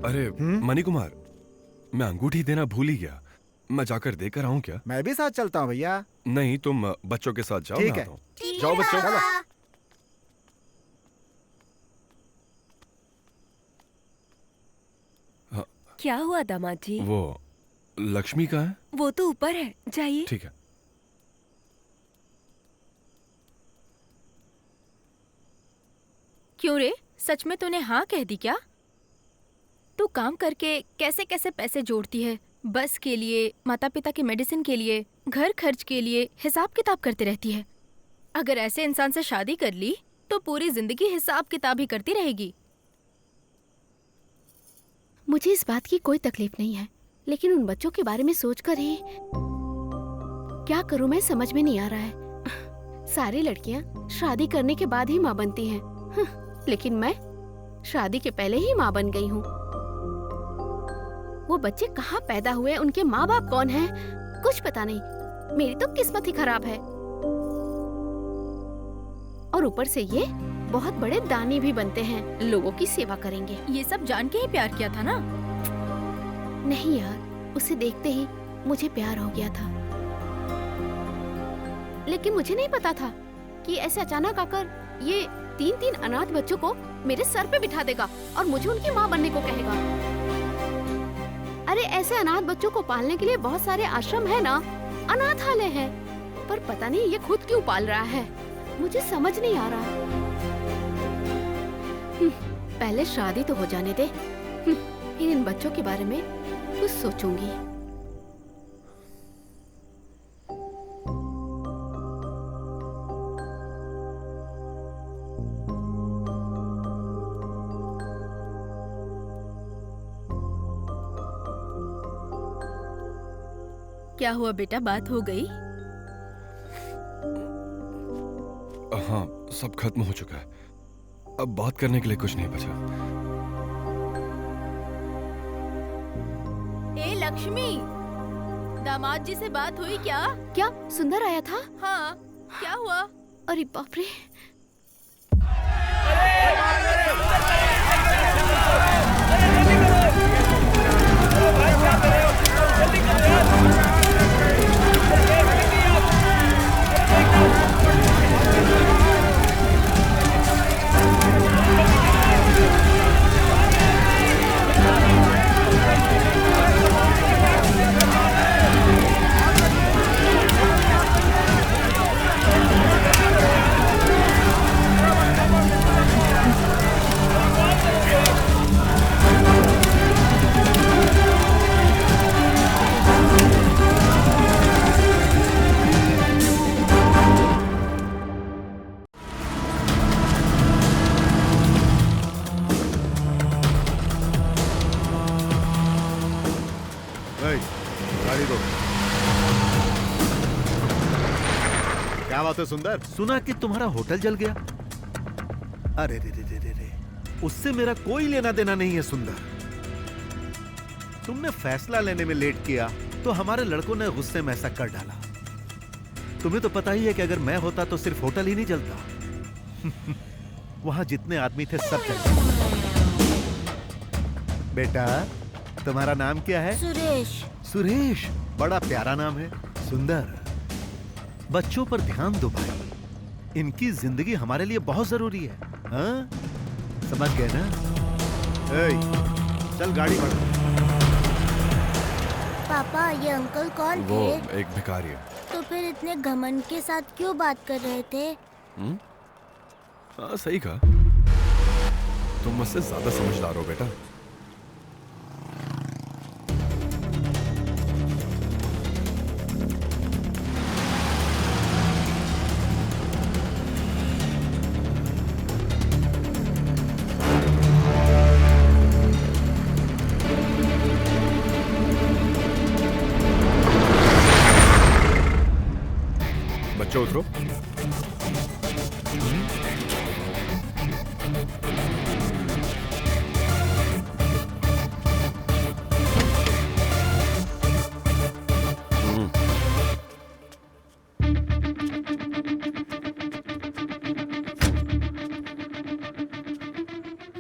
अरे मणि कुमार, मैं अंगूठी देना भूल ही गया। मैं जाकर देकर आऊं क्या? मैं भी साथ चलता हूँ भैया। नहीं, तुम बच्चों के साथ जाओ। ठीक है। जाओ बच्चों। चलो। क्या हुआ दामाद जी? वो लक्ष्मी कहाँ है? वो तो ऊपर है, जाइए। ठीक है। क्यों रे, सच में तूने हाँ कह दी क्या? तू काम करके कैसे कैसे पैसे जोड़ती है, बस के लिए, माता पिता की मेडिसिन के लिए, घर खर्च के लिए हिसाब किताब करती रहती है। अगर ऐसे इंसान से शादी कर ली तो पूरी जिंदगी हिसाब किताब ही करती रहेगी। मुझे इस बात की कोई तकलीफ नहीं है, लेकिन उन बच्चों के बारे में सोचकर ही क्या करूं मैं समझ में नहीं आ रहा है। सारी लड़कियां शादी करने के बाद ही माँ बनती हैं, लेकिन मैं शादी के पहले ही माँ बन गई हूँ। वो बच्चे कहाँ पैदा हुए, उनके माँ बाप कौन हैं, कुछ पता नहीं। मेरी तो किस्मत ही खराब है। और ऊपर से ये बहुत बड़े दानी भी बनते हैं, लोगों की सेवा करेंगे। ये सब जान के ही प्यार किया था ना? नहीं यार, उसे देखते ही मुझे प्यार हो गया था, लेकिन मुझे नहीं पता था कि ऐसे अचानक आकर ये 3-3 अनाथ बच्चों को मेरे सर पे बिठा देगा और मुझे उनकी माँ बनने को कहेगा। अरे ऐसे अनाथ बच्चों को पालने के लिए बहुत सारे आश्रम है ना, अनाथालय है, पर पता नहीं ये खुद क्यों पाल रहा है, मुझे समझ नहीं आ रहा। पहले शादी तो हो जाने दे, फिर इन बच्चों के बारे में कुछ सोचूंगी। क्या हुआ बेटा, बात हो गई? हाँ, सब खत्म हो चुका है। अब बात करने के लिए कुछ नहीं बचा। ए लक्ष्मी, दामाद जी से बात हुई क्या? क्या सुंदर आया था? हाँ, क्या हुआ? अरे बाप रे। गाड़ी दो। क्या बात है सुंदर, सुना कि तुम्हारा होटल जल गया। अरे रे रे रे रे रे, उससे मेरा कोई लेना देना नहीं है सुंदर। तुमने फैसला लेने में लेट किया तो हमारे लड़कों ने गुस्से में ऐसा कर डाला। तुम्हें तो पता ही है कि अगर मैं होता तो सिर्फ होटल ही नहीं जलता। वहां जितने आदमी थे सब जल गए। बेटा, तुम्हारा नाम क्या है? सुरेश। सुरेश, बड़ा प्यारा नाम है। सुंदर, बच्चों पर ध्यान दो भाई, इनकी जिंदगी हमारे लिए बहुत जरूरी है। हाँ? समझ गए ना? चल गाड़ी बढ़ा। पापा, ये अंकल कौन वो थे? एक भिखारी है। तो फिर इतने घमंड के साथ क्यों बात कर रहे थे? हाँ, सही कहा। तुम मुझसे ज्यादा समझदार हो बेटा। बच्चों उतरो।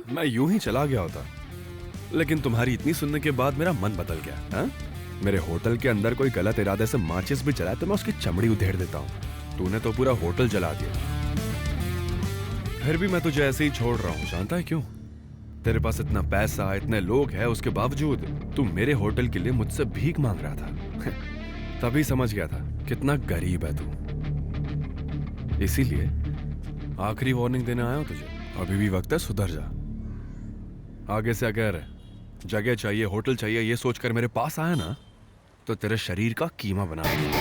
मैं यूं ही चला गया होता, लेकिन तुम्हारी इतनी सुनने के बाद मेरा मन बदल गया। हाँ? मेरे होटल के अंदर कोई गलत इरादे से माचिस भी चलाए तो मैं उसकी चमड़ी उधेड़ देता हूँ। तूने तो पूरा होटल जला दिया। फिर भी मैं तुझे ऐसे ही छोड़ रहा हूँ, जानता है क्यों? तेरे पास इतना पैसा, इतने लोग हैं, उसके बावजूद तू मेरे होटल के लिए मुझसे भीख मांग रहा था। तभी समझ गया था कितना गरीब है तू। इसीलिए आखिरी वार्निंग देने आया हूं तुझे। अभी भी वक्त है, सुधर जा। आगे से अगर जगह चाहिए, होटल चाहिए, ये सोचकर मेरे पास आया ना तो तेरे शरीर का कीमा बना दूंगा।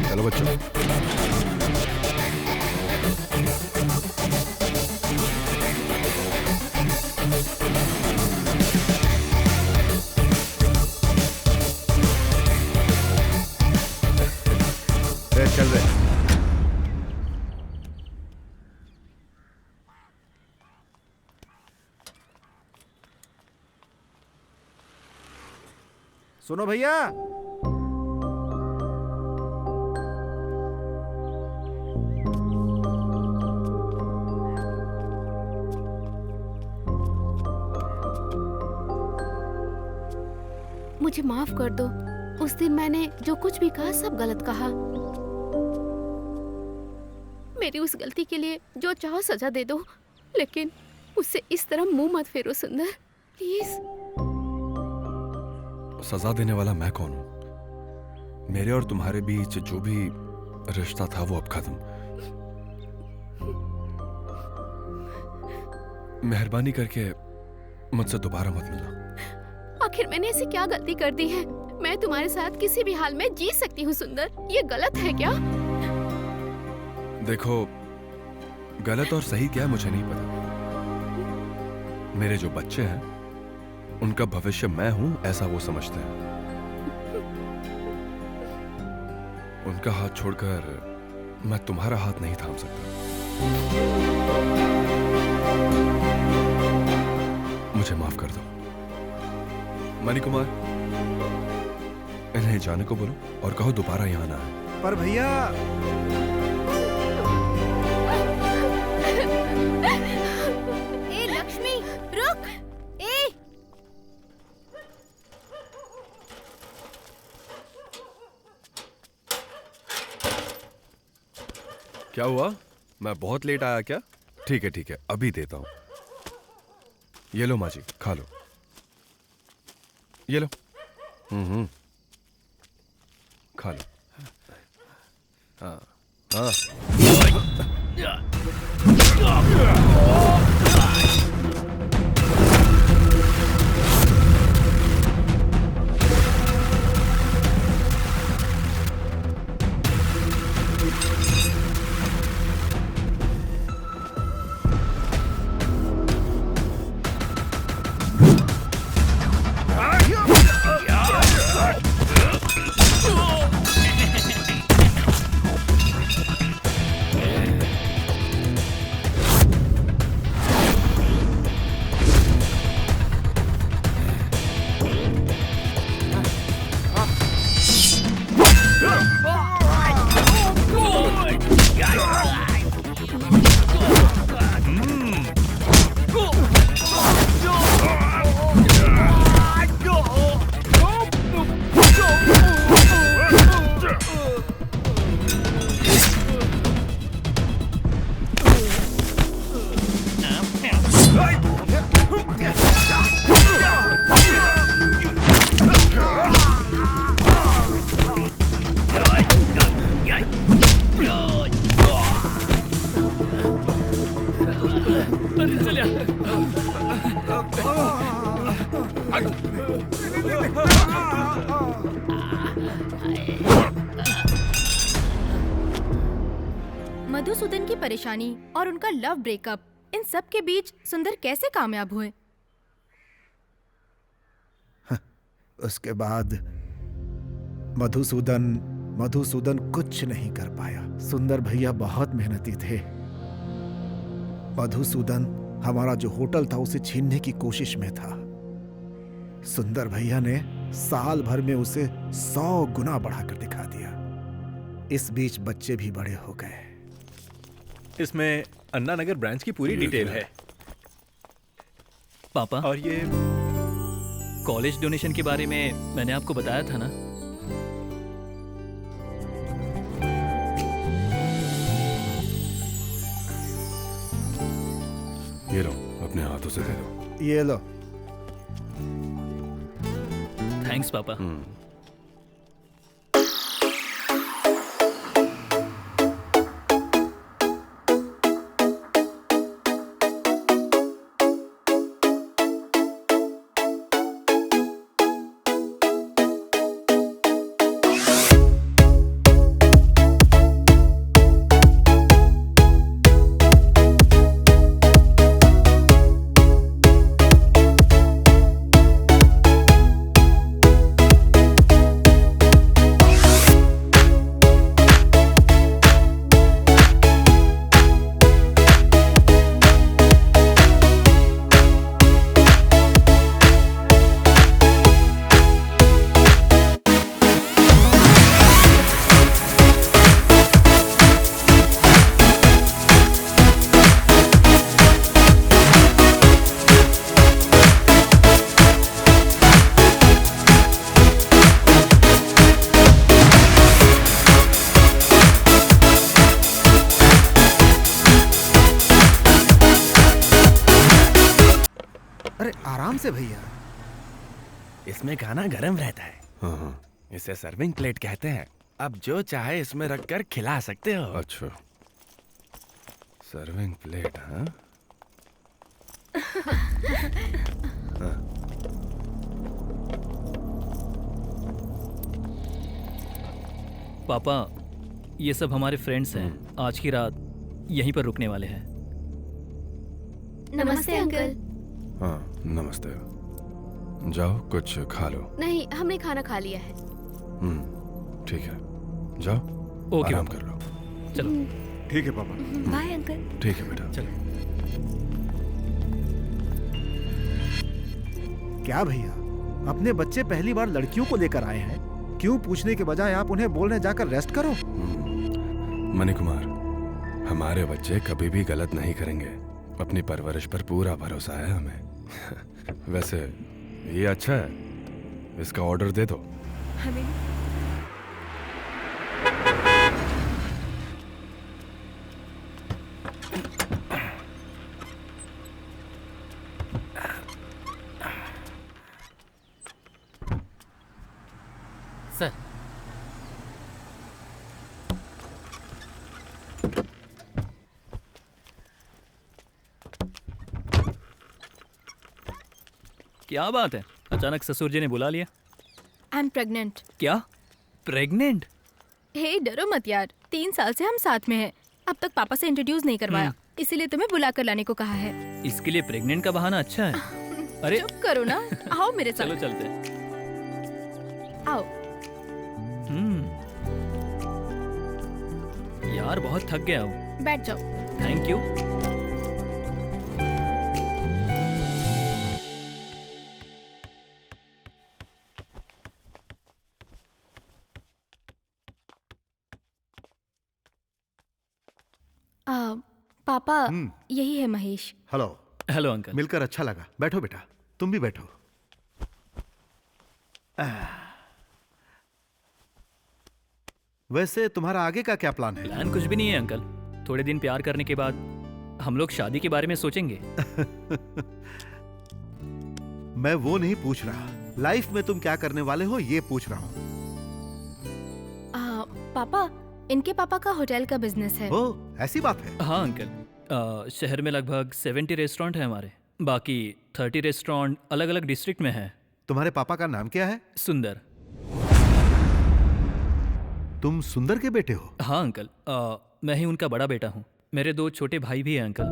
चलो बच्चों। सुनो भैया। मुझे माफ कर दो। उस दिन मैंने जो कुछ भी कहा सब गलत कहा। मेरी उस गलती के लिए जो चाहो सजा दे दो, लेकिन उससे इस तरह मुंह मत फेरो सुंदर, प्लीज। सजा देने वाला मैं कौन हूं? मेरे और तुम्हारे बीच जो भी रिश्ता था वो अब खत्म। मेहरबानी करके मुझसे दोबारा मत मिलना। आखिर मैंने ऐसी क्या गलती कर दी है? मैं तुम्हारे साथ किसी भी हाल में जी सकती हूँ सुंदर। ये गलत है क्या? देखो, गलत और सही क्या है मुझे नहीं पता। मेरे जो बच्चे हैं उनका भविष्य मैं हूं ऐसा वो समझते हैं। उनका हाथ छोड़कर मैं तुम्हारा हाथ नहीं थाम सकता। मुझे माफ कर दो। मणि कुमार, इन्हें जाने को बोलो और कहो दोबारा यहां ना आए। पर भैया। ए लक्ष्मी, रुक। ए क्या हुआ? मैं बहुत लेट आया क्या? ठीक है अभी देता हूं। ये लो माँ जी, खा लो। ये लो। खा लो। हाँ हाँ। मधुसूदन की परेशानी और उनका लव ब्रेकअप, इन सब के बीच सुंदर कैसे कामयाब हुए? उसके बाद मधुसूदन कुछ नहीं कर पाया। सुंदर भैया बहुत मेहनती थे। मधुसूदन हमारा जो होटल था उसे छीनने की कोशिश में था। सुंदर भैया ने साल भर में उसे 100 गुना बढ़ाकर दिखा दिया। इस बीच बच्चे भी बड़े हो गए। इसमें अन्ना नगर ब्रांच की पूरी डिटेल है। पापा, और ये कॉलेज डोनेशन के बारे में मैंने आपको बताया था ना? ये लो, अपने हाथों से दे दो। ये लो। थैंक्स पापा। अरे आराम से भैया। इसमें खाना गर्म रहता है। हाँ हाँ। इसे सर्विंग प्लेट कहते हैं। अब जो चाहे इसमें रखकर खिला सकते हो। अच्छा, सर्विंग प्लेट। हाँ पापा, ये सब हमारे फ्रेंड्स हैं। आज की रात यहीं पर रुकने वाले हैं। नमस्ते अंकल। हाँ नमस्ते। जाओ कुछ खा लो। नहीं, हमने खाना खा लिया है। ठीक है, जाओ। ओके, आराम कर लो। चलो। ठीक है पापा। Bye uncle. ठीक है बेटा। चलो। क्या भैया, अपने बच्चे पहली बार लड़कियों को लेकर आए हैं, क्यों पूछने के बजाय आप उन्हें बोलने जाकर रेस्ट करो। मणि कुमार, हमारे बच्चे कभी भी गलत नहीं करेंगे। अपनी परवरिश पर पूरा भरोसा है हमें। वैसे ये अच्छा है, इसका ऑर्डर दे दो। हमें सर, क्या बात है, अचानक ससुर जी ने बुला लिया। I am pregnant. क्या? प्रेग्नेंट? हे डरो मत यार, 3 साल से हम साथ में हैं। अब तक पापा से इंट्रोड्यूस नहीं करवाया, इसीलिए तुम्हें बुला कर लाने को कहा है। इसके लिए प्रेग्नेंट का बहाना अच्छा है। अरे चुप करो ना, आओ मेरे साथ। चलो चलते हैं। आओ। यार बहुत थक गया हूँ। बैठ जाओ। Thank you. पापा, यही है महेश। हेलो। Hello uncle. मिलकर अच्छा लगा। बैठो बेटा, तुम भी बैठो। वैसे तुम्हारा आगे का क्या प्लान है? प्लान कुछ भी नहीं है अंकल। थोड़े दिन प्यार करने के बाद हम लोग शादी के बारे में सोचेंगे। मैं वो नहीं पूछ रहा, लाइफ में तुम क्या करने वाले हो ये पूछ रहा हूँ। पापा, इनके पापा का होटल का बिजनेस है। ओह, ऐसी बात है? हाँ अंकल, शहर में लगभग 70 रेस्टोरेंट है हमारे। बाकी 30 रेस्टोरेंट अलग अलग डिस्ट्रिक्ट में है। तुम्हारे पापा का नाम क्या है? सुंदर। तुम सुंदर के बेटे हो? हाँ अंकल, मैं ही उनका बड़ा बेटा हूँ। मेरे 2 छोटे भाई भी हैं अंकल।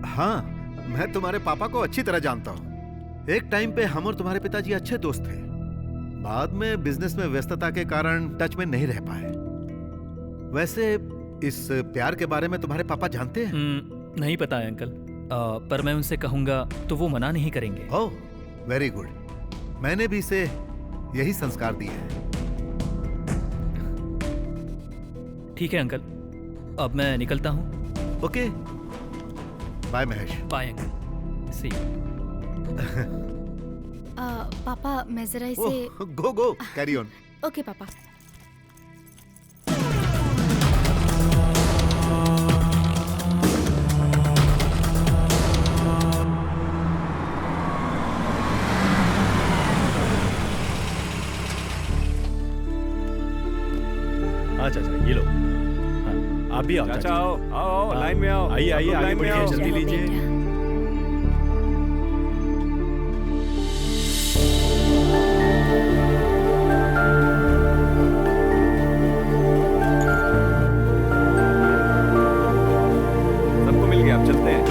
हाँ, मैं तुम्हारे पापा को अच्छी तरह जानता हूँ। एक टाइम पे हम और तुम्हारे पिताजी अच्छे दोस्त थे। बाद में बिजनेस में व्यस्तता के कारण टच में नहीं रह पाए। वैसे इस प्यार के बारे में तुम्हारे पापा जानते हैं? नहीं पता है अंकल, पर मैं उनसे कहूंगा तो वो मना नहीं करेंगे। ओह, वेरी गुड। मैंने भी इसे यही संस्कार दिए हैं। ठीक है अंकल, अब मैं निकलता हूँ। Okay, bye Mahesh. Bye uncle, see you. पापा, मैं जरा इसे। गो कैरी ऑन। ओके पापा। अच्छा, ये लो। हाँ, आप भी आओ। चाचा आओ, लाइन में आओ। आइए आगे बढ़िए, जल्दी लीजिए। सबको मिल गया, अब चलते हैं।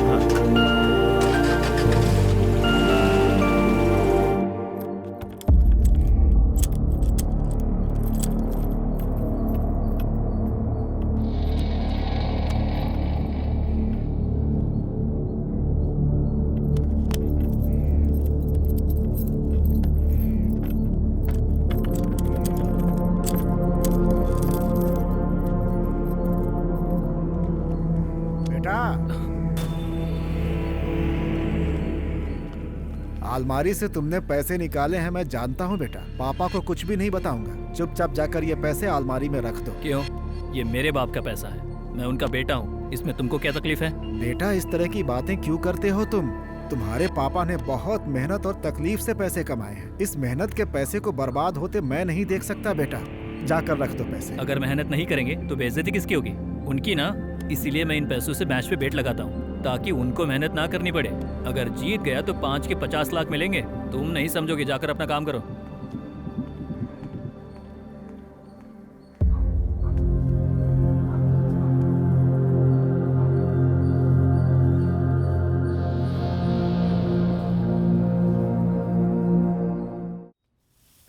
अलमारी से तुमने पैसे निकाले हैं, मैं जानता हूँ बेटा। पापा को कुछ भी नहीं बताऊंगा। चुपचाप जाकर ये पैसे अलमारी में रख दो। क्यों? ये मेरे बाप का पैसा है। मैं उनका बेटा हूँ, इसमें तुमको क्या तकलीफ है? बेटा, इस तरह की बातें क्यों करते हो तुम? तुम्हारे पापा ने बहुत मेहनत और तकलीफ से पैसे कमाए हैं। इस मेहनत के पैसे को बर्बाद होते मैं नहीं देख सकता बेटा। जाकर रख दो पैसे। अगर मेहनत नहीं करेंगे तो बेइज्जती किसकी होगी? उनकी ना। इसीलिए मैं इन पैसों से मैच पे बेट लगाता हूँ ताकि उनको मेहनत ना करनी पड़े। अगर जीत गया तो 5 के 50 लाख मिलेंगे। तुम नहीं समझोगे, जाकर अपना काम करो।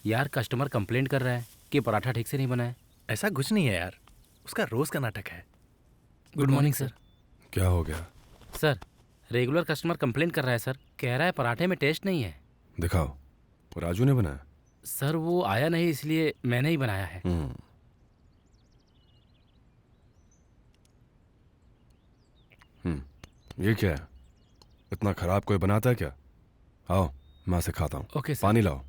यार कस्टमर कंप्लेंट कर रहा है कि पराठा ठीक से नहीं बना है। ऐसा कुछ नहीं है यार, उसका रोज का नाटक है। Good morning sir. क्या हो गया? सर, रेगुलर कस्टमर कंप्लेंट कर रहा है सर। कह रहा है पराठे में टेस्ट नहीं है। दिखाओ। वो राजू ने बनाया? सर वो आया नहीं, इसलिए मैंने ही बनाया है। ये क्या है? इतना खराब कोई बनाता है क्या? आओ मैं सिखाता हूँ। Okay sir. पानी लाओ।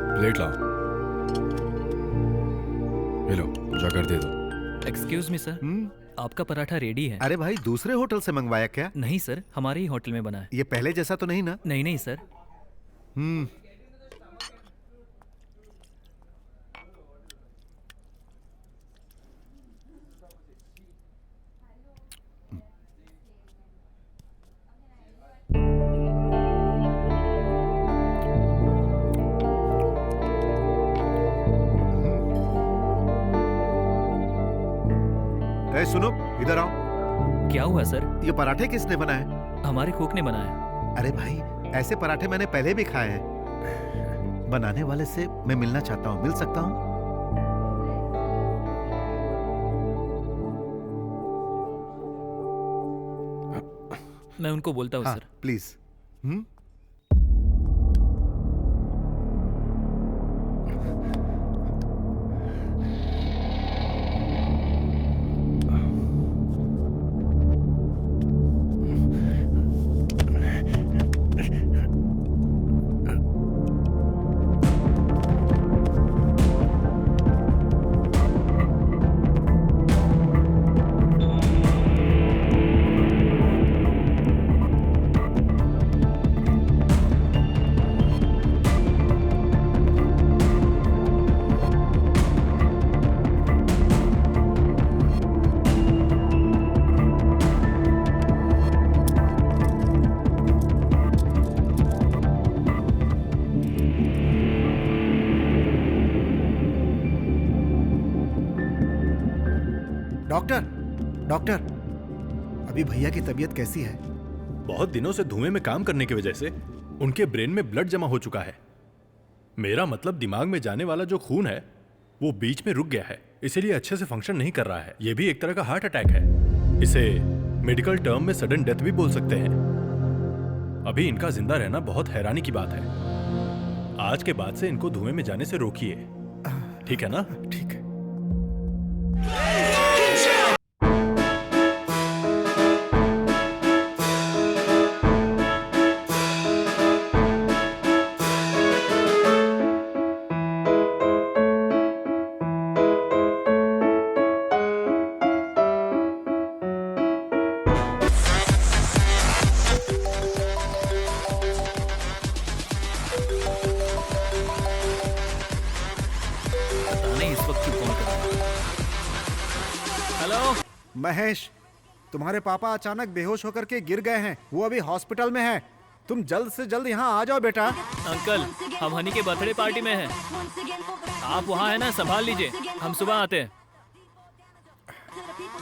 प्लेट लाओ। ये लो, जाकर दे दो। एक्सक्यूज मी सर, आपका पराठा रेडी है। अरे भाई, दूसरे होटल से मंगवाया क्या? नहीं सर, हमारे ही होटल में बना है। ये पहले जैसा तो नहीं ना? नहीं नहीं सर। सुनो, इधर आओ। क्या हुआ सर? ये पराठे किसने बनाए? हमारे कुक ने बनाया। अरे भाई, ऐसे पराठे मैंने पहले भी खाए हैं। बनाने वाले से मैं मिलना चाहता हूँ, मिल सकता हूँ? मैं उनको बोलता हूँ हाँ, सर। प्लीज। डॉक्टर, डॉक्टर, अभी भैया की तबीयत कैसी है? बहुत दिनों से धुएं में काम करने की वजह से उनके ब्रेन में ब्लड जमा हो चुका है। मेरा मतलब दिमाग में जाने वाला जो खून है वो बीच में रुक गया है, इसीलिए अच्छे से फंक्शन नहीं कर रहा है। ये भी एक तरह का हार्ट अटैक है। इसे मेडिकल टर्म में सडन डेथ भी बोल सकते हैं। अभी इनका जिंदा रहना बहुत हैरानी की बात है। आज के बाद से इनको धुएं में जाने से रोकिए, ठीक है ना? ठीक है। महेश, तुम्हारे पापा अचानक बेहोश होकर के गिर गए हैं। वो अभी हॉस्पिटल में हैं। तुम जल्द से जल्द यहाँ आ जाओ बेटा। अंकल, हम हनी के बर्थडे पार्टी में हैं। आप वहाँ है ना, संभाल लीजिए, हम सुबह आते हैं।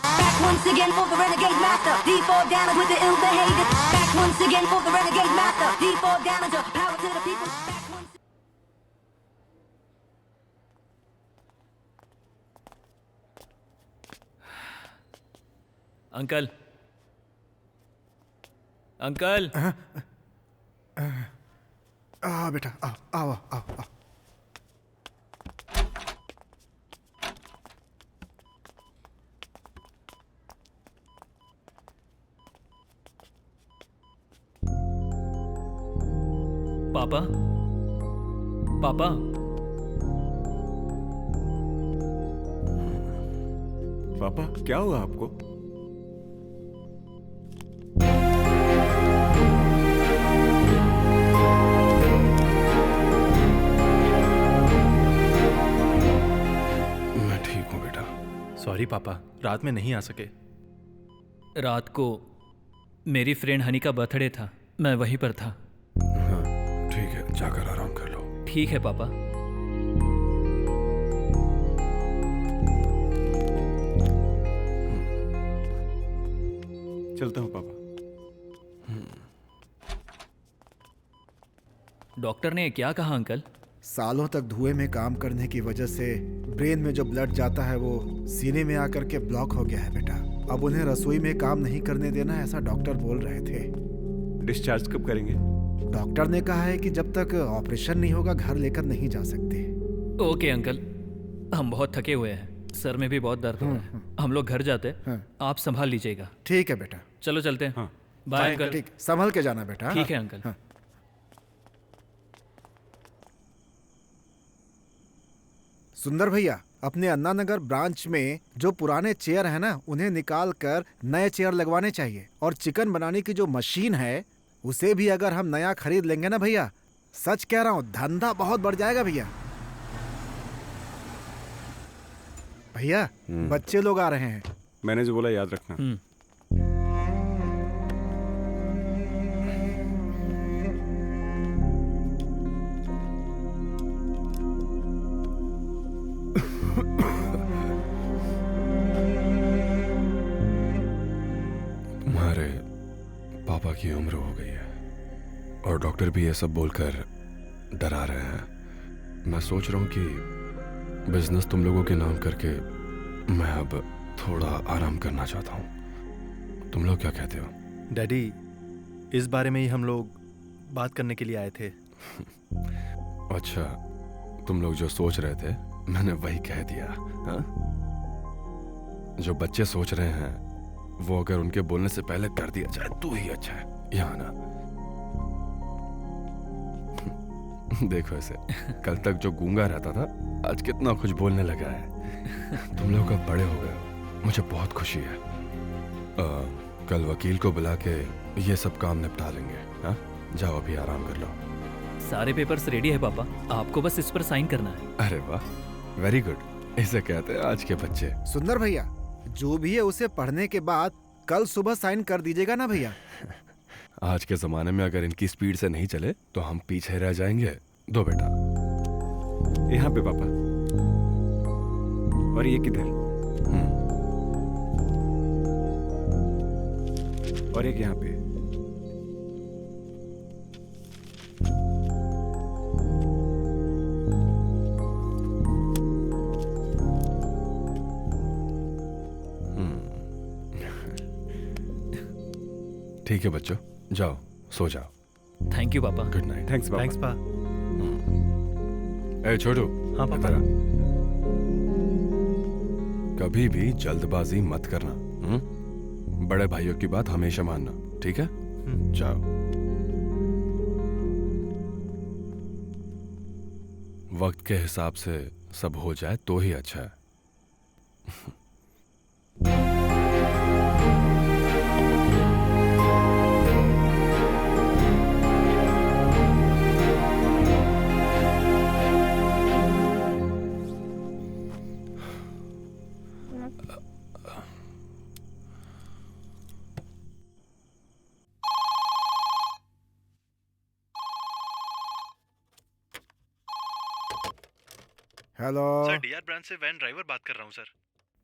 Back once again for the renegade master, D4 damage with the ill behavior. Back once again for the renegade master, D4 damage, power to the people. Uncle, uncle. बेटा आओ आओ आओ आओ। पापा, पापा। पापा क्या हुआ आपको? मैं ठीक हूँ बेटा। सॉरी पापा, रात में नहीं आ सके। रात को मेरी फ्रेंड हनी का बर्थडे था, मैं वहीं पर था। हाँ ठीक है, जाकर आराम कर लो। ठीक है पापा। चलता हूँ पापा। डॉक्टर ने क्या कहा अंकल? सालों तक धुएं में काम करने की वजह से ब्रेन में जो ब्लड जाता है वो सीने में आकर के ब्लॉक हो गया है बेटा। अब उन्हें रसोई में काम नहीं करने देना, ऐसा डॉक्टर बोल रहे थे। डिस्चार्ज कब करेंगे? डॉक्टर ने कहा है कि जब तक ऑपरेशन नहीं होगा घर लेकर नहीं जा सकते। ओके अंकल, हम बहुत थके हुए हैं, सर में भी बहुत दर्द हो रहा है। हम लोग घर जाते हैं, आप संभाल लीजिएगा। ठीक है बेटा। चलो चलते हैं। Bye uncle. ठीक, संभल के जाना बेटा। ठीक है अंकल। सुंदर भैया, अपने अन्ना नगर ब्रांच में जो पुराने चेयर है ना, उन्हें निकाल कर नए चेयर लगवाने चाहिए। और चिकन बनाने की जो मशीन है उसे भी अगर हम नया खरीद लेंगे ना भैया, सच कह रहा हूँ धंधा बहुत बढ़ जाएगा भैया। भैया बच्चे लोग आ रहे हैं। मैंने जो बोला याद रखना। तुम्हारे पापा की उम्र हो गई है और डॉक्टर भी ये सब बोलकर डरा रहे हैं। मैं सोच रहा हूँ कि बिजनेस तुम लोगों के नाम करके मैं अब थोड़ा आराम करना चाहता हूँ। तुम लोग क्या कहते हो? डैडी, इस बारे में ही हम लोग बात करने के लिए आए थे। अच्छा, तुम लोग जो सोच रहे थे मैंने वही कह दिया। हाँ? जो बच्चे सोच रहे हैं वो अगर उनके बोलने से पहले कर दिया जाए तो ही अच्छा है। यहाँ ना देखो ऐसे, कल तक जो गूंगा रहता था आज कितना कुछ बोलने लगा है। तुम लोग अब बड़े हो गए हो, मुझे बहुत खुशी है। कल वकील को बुला के ये सब काम निपटा लेंगे। हाँ? जाओ अभी आराम कर लो। सारे पेपर्स रेडी है पापा, आपको बस इस पर साइन करना है। अरे वाह, वेरी गुड, इसे कहते हैं आज के बच्चे। सुंदर भैया, जो भी है उसे पढ़ने के बाद कल सुबह साइन कर दीजिएगा ना भैया। आज के जमाने में अगर इनकी स्पीड से नहीं चले तो हम पीछे रह जाएंगे। दो बेटा। यहाँ पे पापा। और ये किधर? और एक यहाँ पे। ठीक है बच्चों, जाओ सो जाओ। थैंक यू पापा। Good night. थैंक्स पापा। थैंक्स पा। ए छोटू। हाँ पापा। कभी भी जल्दबाजी मत करना। बड़े भाइयों की बात हमेशा मानना, ठीक है? जाओ। वक्त के हिसाब से सब हो जाए तो ही अच्छा है। हेलो सर, डीआर ब्रांच से वैन ड्राइवर बात कर रहा हूँ सर।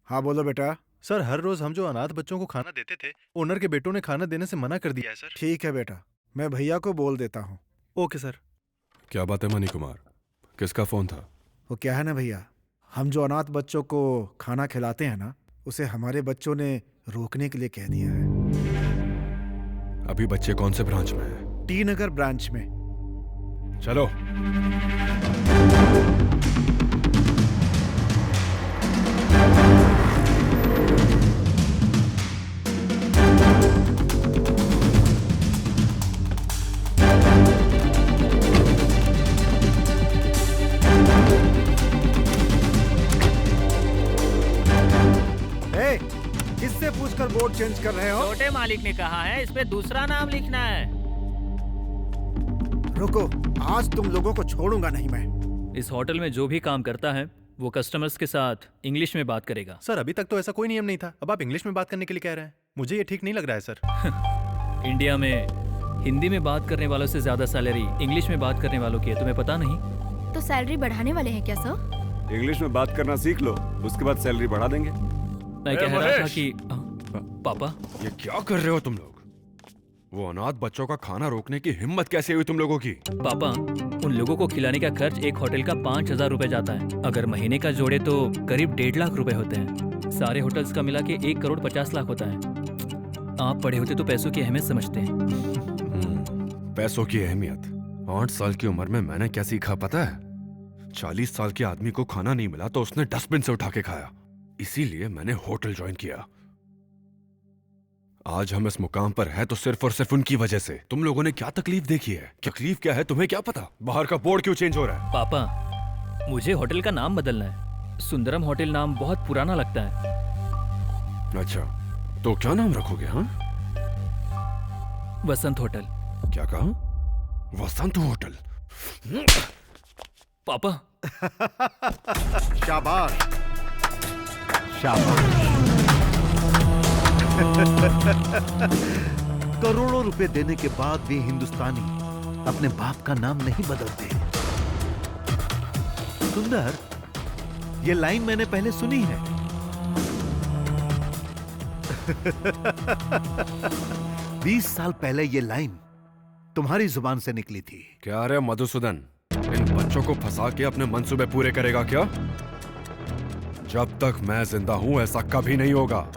हाँ बोलो बेटा। सर, हर रोज हम जो अनाथ बच्चों को खाना देते थे, ओनर के बेटों ने खाना देने से मना कर दिया है सर। ठीक है बेटा, मैं भैया को बोल देता हूँ। Okay sir. क्या बात है मणि कुमार, किसका फोन था? वो क्या है ना भैया, हम जो अनाथ बच्चों को खाना खिलाते हैं ना, उसे हमारे बच्चों ने रोकने के लिए कह दिया है। अभी बच्चे कौन से ब्रांच में हैं? टी नगर ब्रांच में। चलो। किससे पूछकर बोर्ड चेंज कर रहे हो? छोटे मालिक ने कहा है इस पे दूसरा नाम लिखना है। रुको, आज तुम लोगों को छोड़ूंगा नहीं मैं। इस होटल में जो भी काम करता है वो कस्टमर्स के साथ इंग्लिश में बात करेगा। सर अभी तक तो ऐसा कोई नियम नहीं था, अब आप इंग्लिश में बात करने के लिए कह रहे हैं। मुझे ये ठीक नहीं लग रहा है सर। इंडिया में हिंदी में बात करने वालों से ज्यादा सैलरी इंग्लिश में बात करने वालों की है, तुम्हें पता नहीं? तो सैलरी बढ़ाने वाले हैं क्या सर? इंग्लिश में बात करना सीख लो, उसके बाद सैलरी बढ़ा देंगे। मैं कह रहा था कि पापा, ये क्या कर रहे हो तुम लोग? वो अनाथ बच्चों का खाना रोकने की हिम्मत कैसे हुई तुम लोगों की? पापा, उन लोगों को खिलाने का खर्च एक होटल का 5,000 रुपए जाता है। अगर महीने का जोड़े तो करीब 1.5 लाख रुपए होते हैं। सारे होटल्स का मिला के 1 करोड़ 50 लाख होता है। आप पढ़े होते तो पैसों की अहमियत समझते हैं। पैसों की अहमियत 8 साल की उम्र में मैंने क्या सीखा पता है? 40 साल के आदमी को खाना नहीं मिला तो उसने डस्टबिन से उठा के खाया। इसीलिए मैंने होटल ज्वाइन किया। आज हम इस मुकाम पर हैं तो सिर्फ और सिर्फ उनकी वजह से। तुम लोगों ने क्या तकलीफ देखी है? तकलीफ क्या है तुम्हें क्या पता? बाहर का बोर्ड क्यों चेंज हो रहा है? पापा, मुझे होटल का नाम बदलना है। सुंदरम होटल नाम बहुत पुराना लगता है। अच्छा, तो क्या नाम रखोगे? हाँ, वसंत होटल। क्या कहा? वसंत होटल? पापा। शाबाश शाबाश। करोड़ों रुपए देने के बाद भी हिंदुस्तानी अपने बाप का नाम नहीं बदलते। सुंदर, ये लाइन मैंने पहले सुनी है। 20 साल पहले ये लाइन तुम्हारी जुबान से निकली थी। क्या रे मधुसूदन, इन बच्चों को फंसा के अपने मंसूबे पूरे करेगा क्या? जब तक मैं जिंदा हूं ऐसा कभी नहीं होगा।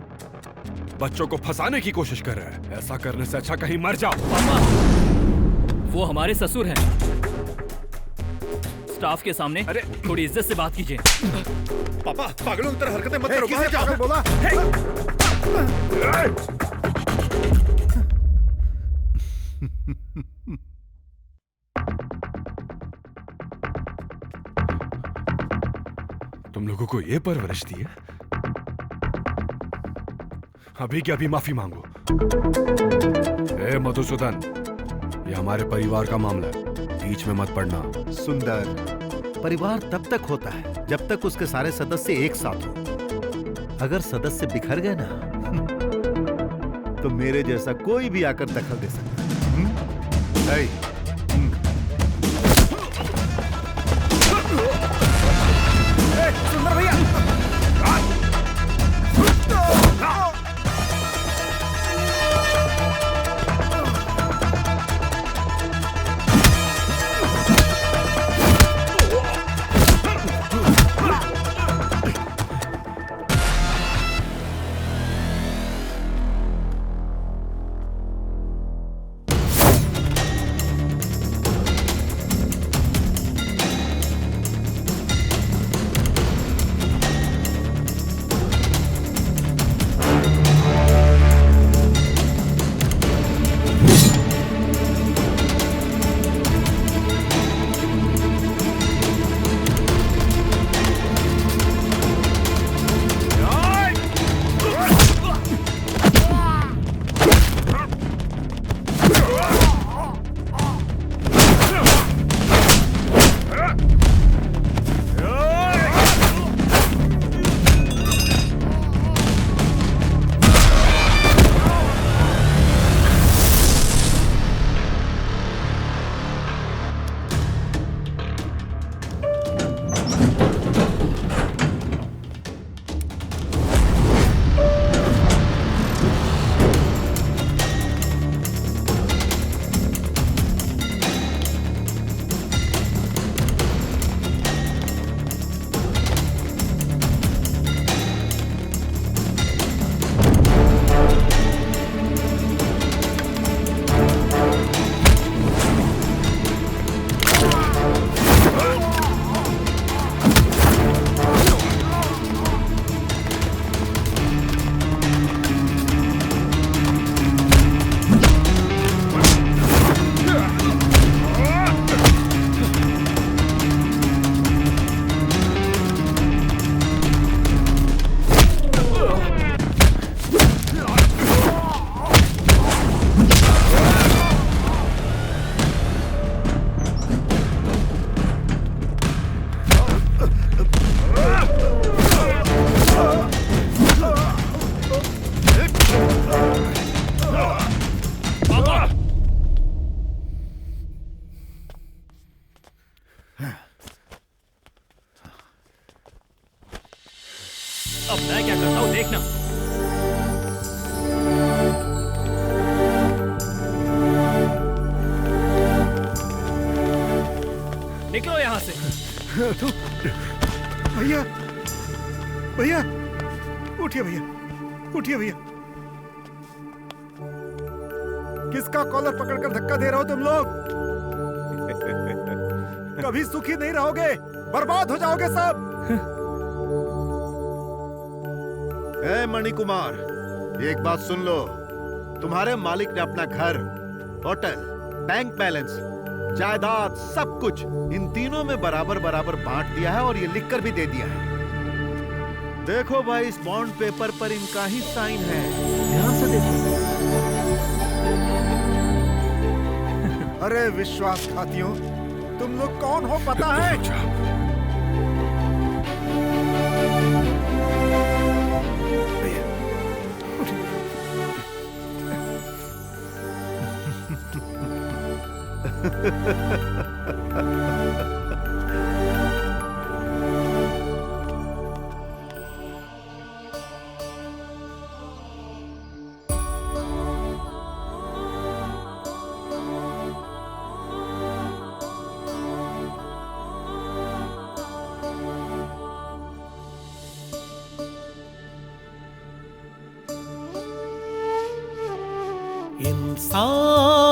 बच्चों को फंसाने की कोशिश कर रहा है, ऐसा करने से अच्छा कहीं मर जाओ। पापा, वो हमारे ससुर हैं। स्टाफ के सामने थोड़ी इज्जत से बात कीजिए। पापा, पागलों की तरह हरकतें मत करो। बाहर जाओ। बोला तुम लोगों को ये परवरिश दी है? अभी क्या अभी माफी मांगो। ए मधुसूदन, ये हमारे परिवार का मामला है, बीच में मत पड़ना। सुंदर, परिवार तब तक होता है जब तक उसके सारे सदस्य एक साथ हो। अगर सदस्य बिखर गए ना तो मेरे जैसा कोई भी आकर दखल दे सकता है। सुंदर भैया, अब मैं क्या करता हूँ देखना। निकलो यहाँ से। भैया भैया उठिए भैया, उठिए भैया। किसका कॉलर पकड़कर धक्का दे रहे हो तुम लोग? कभी सुखी नहीं रहोगे, बर्बाद हो जाओगे सब। ए मणिकुमार, एक बात सुन लो। तुम्हारे मालिक ने अपना घर, होटल, बैंक बैलेंस, जायदाद, सब कुछ इन तीनों में बराबर बराबर बांट दिया है और ये लिखकर भी दे दिया है। देखो भाई, इस बॉन्ड पेपर पर इनका ही साइन है, ध्यान से देखो। अरे विश्वासघातियों, तुम लोग कौन हो पता है?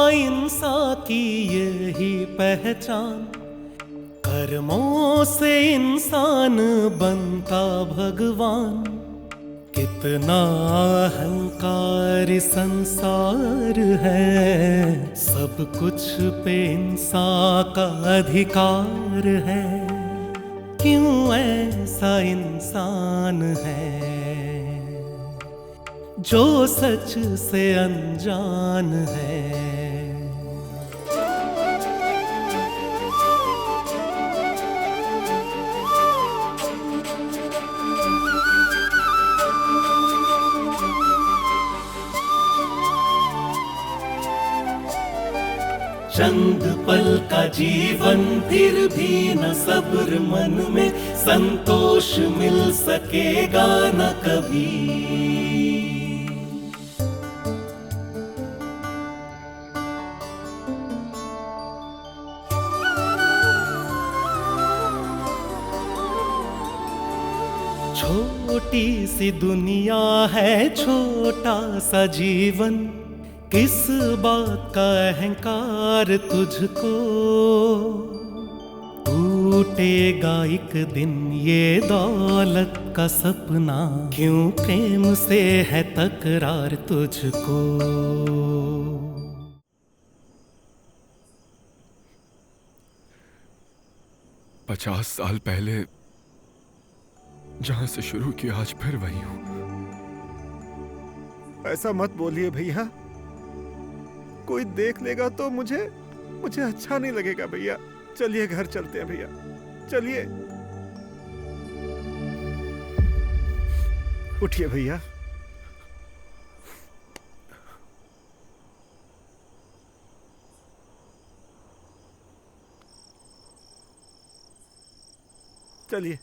इंसान की यही पहचान, कर्मों से इंसान बनता भगवान। कितना अहंकार संसार है, सब कुछ पे इंसान का अधिकार है। क्यों ऐसा इंसान है जो सच से अनजान है? चंद पल का जीवन, फिर भी न सब्र मन में, संतोष मिल सकेगा न कभी। छोटी सी दुनिया है, छोटा सा जीवन, किस बात का अहंकार तुझको? टूटेगा एक दिन ये दौलत का सपना, क्यों प्रेम से है तकरार तुझको? 50 साल पहले जहां से शुरू किया, आज फिर वही हूं। ऐसा मत बोलिए भैया, कोई देख लेगा तो मुझे अच्छा नहीं लगेगा भैया। चलिए घर चलते हैं भैया, चलिए। उठिए भैया। चलिए।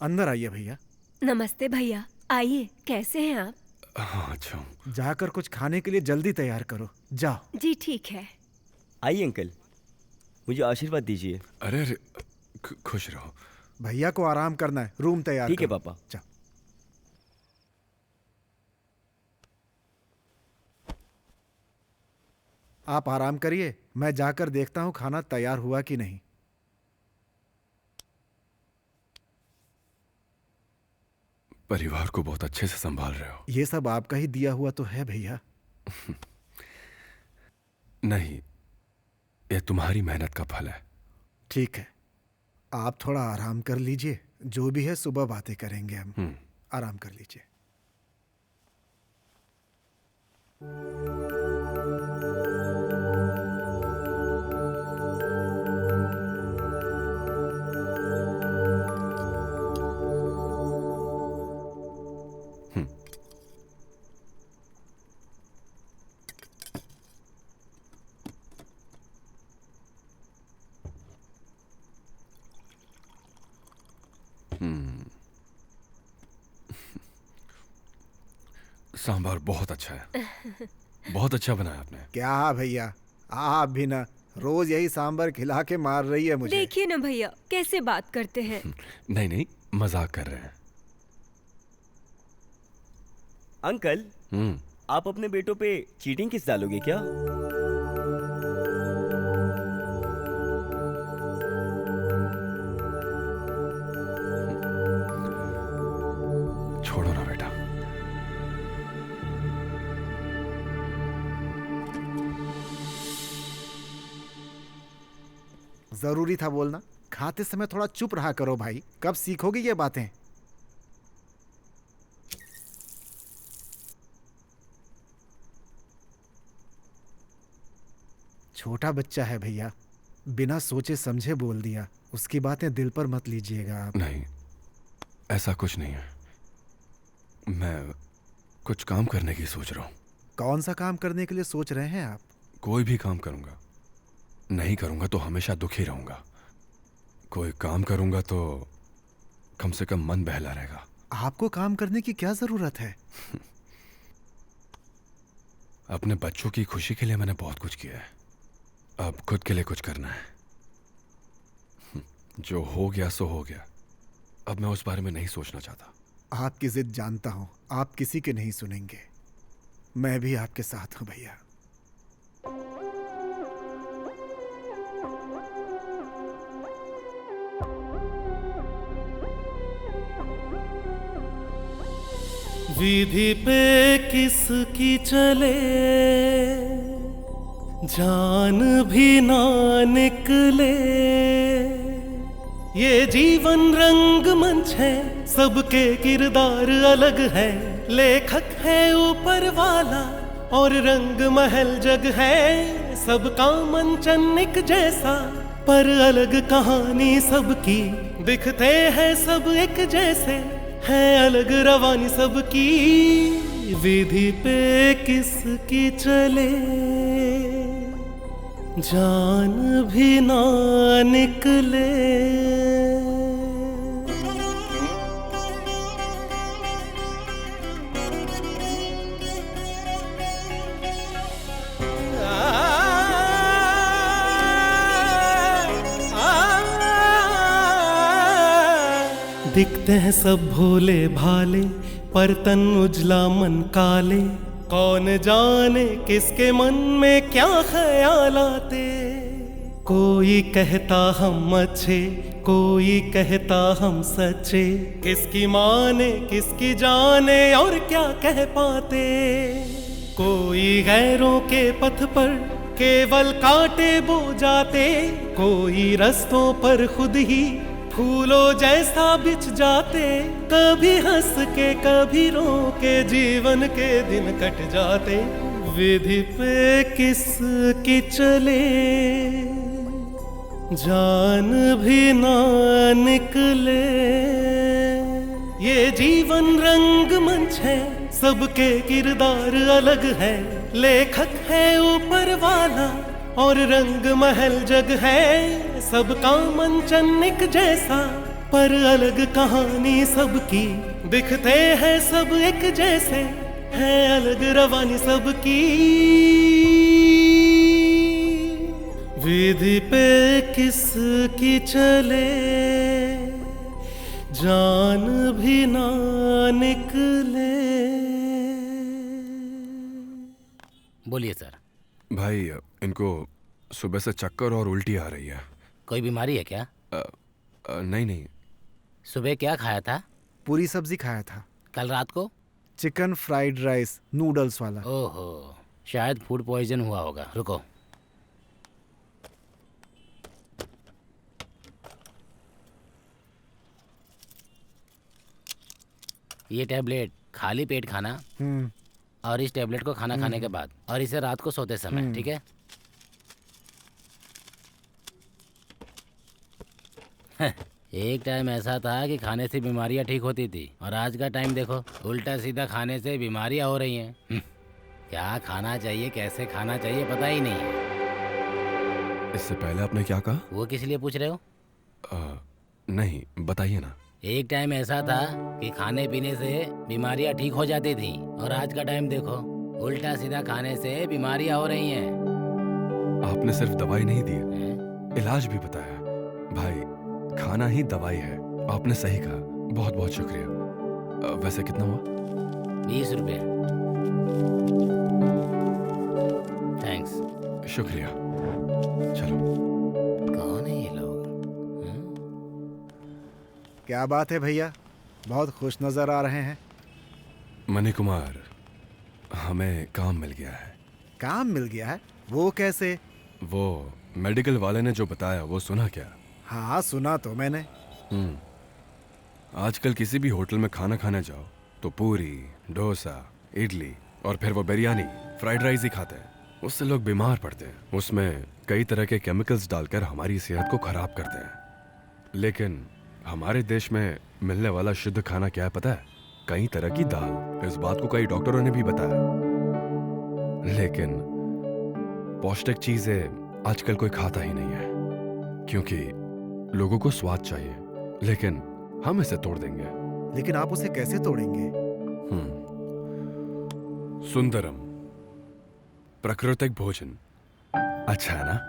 अंदर आइए भैया। नमस्ते भैया, आइए। कैसे हैं आप? हाँ, अच्छा हूं। जाकर कुछ खाने के लिए जल्दी तैयार करो, जाओ। जी ठीक है। आइए अंकल, मुझे आशीर्वाद दीजिए। अरे अरे, खुश रहो। भैया को आराम करना है, रूम तैयार ठीक है करो। पापा। जाओ। आप आराम करिए, मैं जाकर देखता हूं खाना तैयार हुआ कि नहीं। परिवार को बहुत अच्छे से संभाल रहे हो। ये सब आपका ही दिया हुआ तो है भैया। नहीं, ये तुम्हारी मेहनत का फल है। ठीक है, आप थोड़ा आराम कर लीजिए, जो भी है सुबह बातें करेंगे हम। आराम कर लीजिए। सांभर बहुत अच्छा है, बहुत अच्छा बनाया आपने। क्या भैया, आप भी ना रोज यही सांभर खिला के मार रही है मुझे। देखिए ना भैया कैसे बात करते हैं। नहीं नहीं, मजाक कर रहे हैं। अंकल, आप अपने बेटों पे चीटिंग किस डालोगे क्या? छोड़ो ना बेटा। जरूरी था बोलना। खाते समय थोड़ा चुप रहा करो भाई, कब सीखोगे ये बातें। छोटा बच्चा है भैया, बिना सोचे समझे बोल दिया। उसकी बातें दिल पर मत लीजिएगा आप। नहीं, ऐसा कुछ नहीं है। मैं कुछ काम करने की सोच रहा हूँ। कौन सा काम करने के लिए सोच रहे हैं आप? कोई भी काम करूंगा। नहीं करूंगा तो हमेशा दुखी रहूंगा। कोई काम करूंगा तो कम से कम मन बहला रहेगा। आपको काम करने की क्या जरूरत है? अपने बच्चों की खुशी के लिए मैंने बहुत कुछ किया है, अब खुद के लिए कुछ करना है। जो हो गया सो हो गया, अब मैं उस बारे में नहीं सोचना चाहता। आपकी जिद जानता हूं, आप किसी के नहीं सुनेंगे। मैं भी आपके साथ हूं भैया। विधि पे किसकी चले जान भी ना निकले, ये जीवन रंग मंच है, सबके किरदार अलग है। लेखक है ऊपर वाला और रंग महल जग है। सबका मंचन एक जैसा पर अलग कहानी सबकी। दिखते हैं सब एक जैसे, है अलग रवानी सबकी। विधि पे किसकी चले जान भी ना निकले। दिखते हैं सब भोले भाले पर तन उजला मन काले। कौन जाने किसके मन में क्या ख्याल आते। कोई कहता हम अच्छे, कोई कहता हम सच्चे। किसकी माने किसकी जाने और क्या कह पाते। कोई गैरों के पथ पर केवल कांटे बो जाते। कोई रस्तों पर खुद ही फूलों जैसा बिछ जाते। कभी हंस के कभी रो के जीवन के दिन कट जाते। विधि पे किसकी चले जान भी ना निकले। ये जीवन रंग मंच है, सबके किरदार अलग है। लेखक है ऊपर वाला और रंग महल जग है। सबका मंचन एक जैसा पर अलग कहानी सबकी। दिखते हैं सब एक जैसे, है अलग रवानी सबकी। विधि पे किसकी चले जान भी ना निकले। बोलिए सर। भाई, इनको सुबह से चक्कर और उल्टी आ रही है। कोई बीमारी है क्या? नहीं नहीं। सुबह क्या खाया था? पूरी सब्जी खाया था। कल रात को? चिकन फ्राइड राइस नूडल्स वाला। ओहो, शायद फूड पॉइजन हुआ होगा। रुको। ये टैबलेट खाली पेट खाना और इस टैबलेट को खाना खाने के बाद, और इसे रात को सोते समय, ठीक है? एक टाइम ऐसा था कि खाने से बीमारियां ठीक होती थी, और आज का टाइम देखो, उल्टा सीधा खाने से बीमारियां हो रही हैं। क्या खाना चाहिए, कैसे खाना चाहिए, पता ही नहीं है। इससे पहले आपने क्या कहा? वो किस लिए पूछ रहे हो? नहीं, बताइए ना। एक टाइम ऐसा था कि खाने पीने से बीमारियां ठीक हो जाती थी और आज का टाइम देखो, उल्टा सीधा खाने से बीमारियां हो रही हैं। आपने सिर्फ दवाई नहीं दी, इलाज भी बताया। भाई, खाना ही दवाई है। आपने सही कहा। बहुत बहुत शुक्रिया। वैसे कितना हुआ? 20 रुपए। थैंक्स। शुक्रिया। चलो। कौन है ये लोग? क्या बात है भैया, बहुत खुश नजर आ रहे हैं। मनी कुमार, हमें काम मिल गया है। काम मिल गया है? वो कैसे? वो मेडिकल वाले ने जो बताया वो सुना क्या? हाँ सुना तो मैंने। आजकल किसी भी होटल में खाना खाने जाओ तो पूरी, डोसा, इडली और फिर वो बिरयानी, फ्राइड राइस ही खाते हैं। उससे लोग बीमार पड़ते हैं। उसमें कई तरह के केमिकल्स डालकर हमारी सेहत को खराब करते हैं। लेकिन हमारे देश में मिलने वाला शुद्ध खाना क्या है पता है? कई तरह की दाल। इस बात को कई डॉक्टरों ने भी बताया। लेकिन पौष्टिक चीजें आजकल कोई खाता ही नहीं है, क्योंकि लोगों को स्वाद चाहिए। लेकिन हम इसे तोड़ देंगे। लेकिन आप उसे कैसे तोड़ेंगे? सुंदरम, प्राकृतिक भोजन। अच्छा है ना?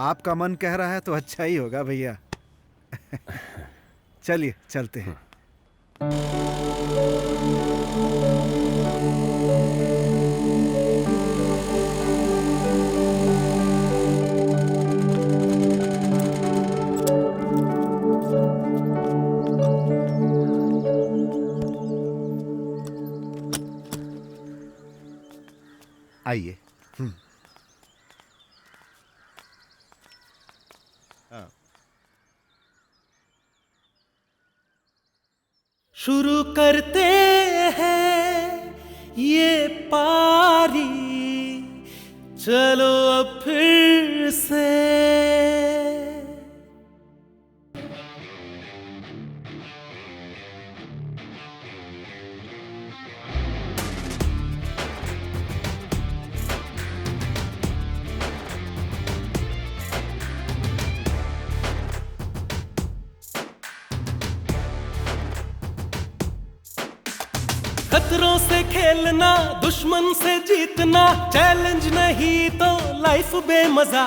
आपका मन कह रहा है तो अच्छा ही होगा भैया। चलिए चलते हैं। आइए। शुरू करते हैं ये पारी, चलो अब फिर से। खतरों से खेलना, दुश्मन से जीतना, चैलेंज नहीं तो लाइफ बेमजा।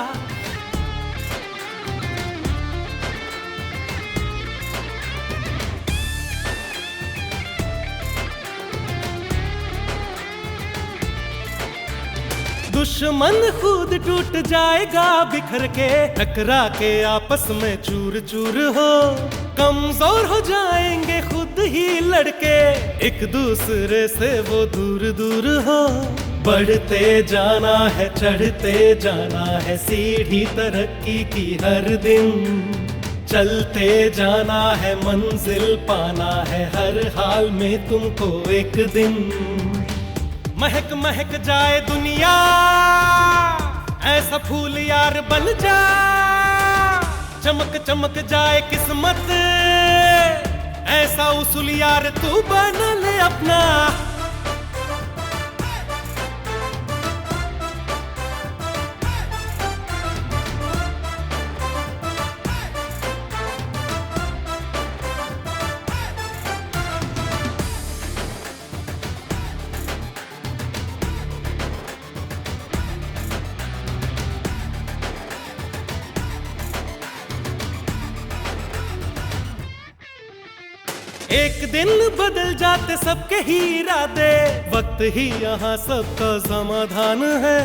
दुश्मन खुद टूट जाएगा बिखर के, टकरा के आपस में चूर चूर हो। कमजोर हो जाएंगे खुद ही लड़के, एक दूसरे से वो दूर दूर हो। बढ़ते जाना है, चढ़ते जाना है, सीढ़ी तरक्की की हर दिन। चलते जाना है, मंजिल पाना है, हर हाल में तुमको एक दिन। महक महक जाए दुनिया, ऐसा फूल यार बन जा। चमक चमक जाए किस्मत, ऐसा उसूल यार तू बना ले अपना। एक दिन बदल जाते सबके ही इरादे, वक्त ही यहाँ सबका समाधान है।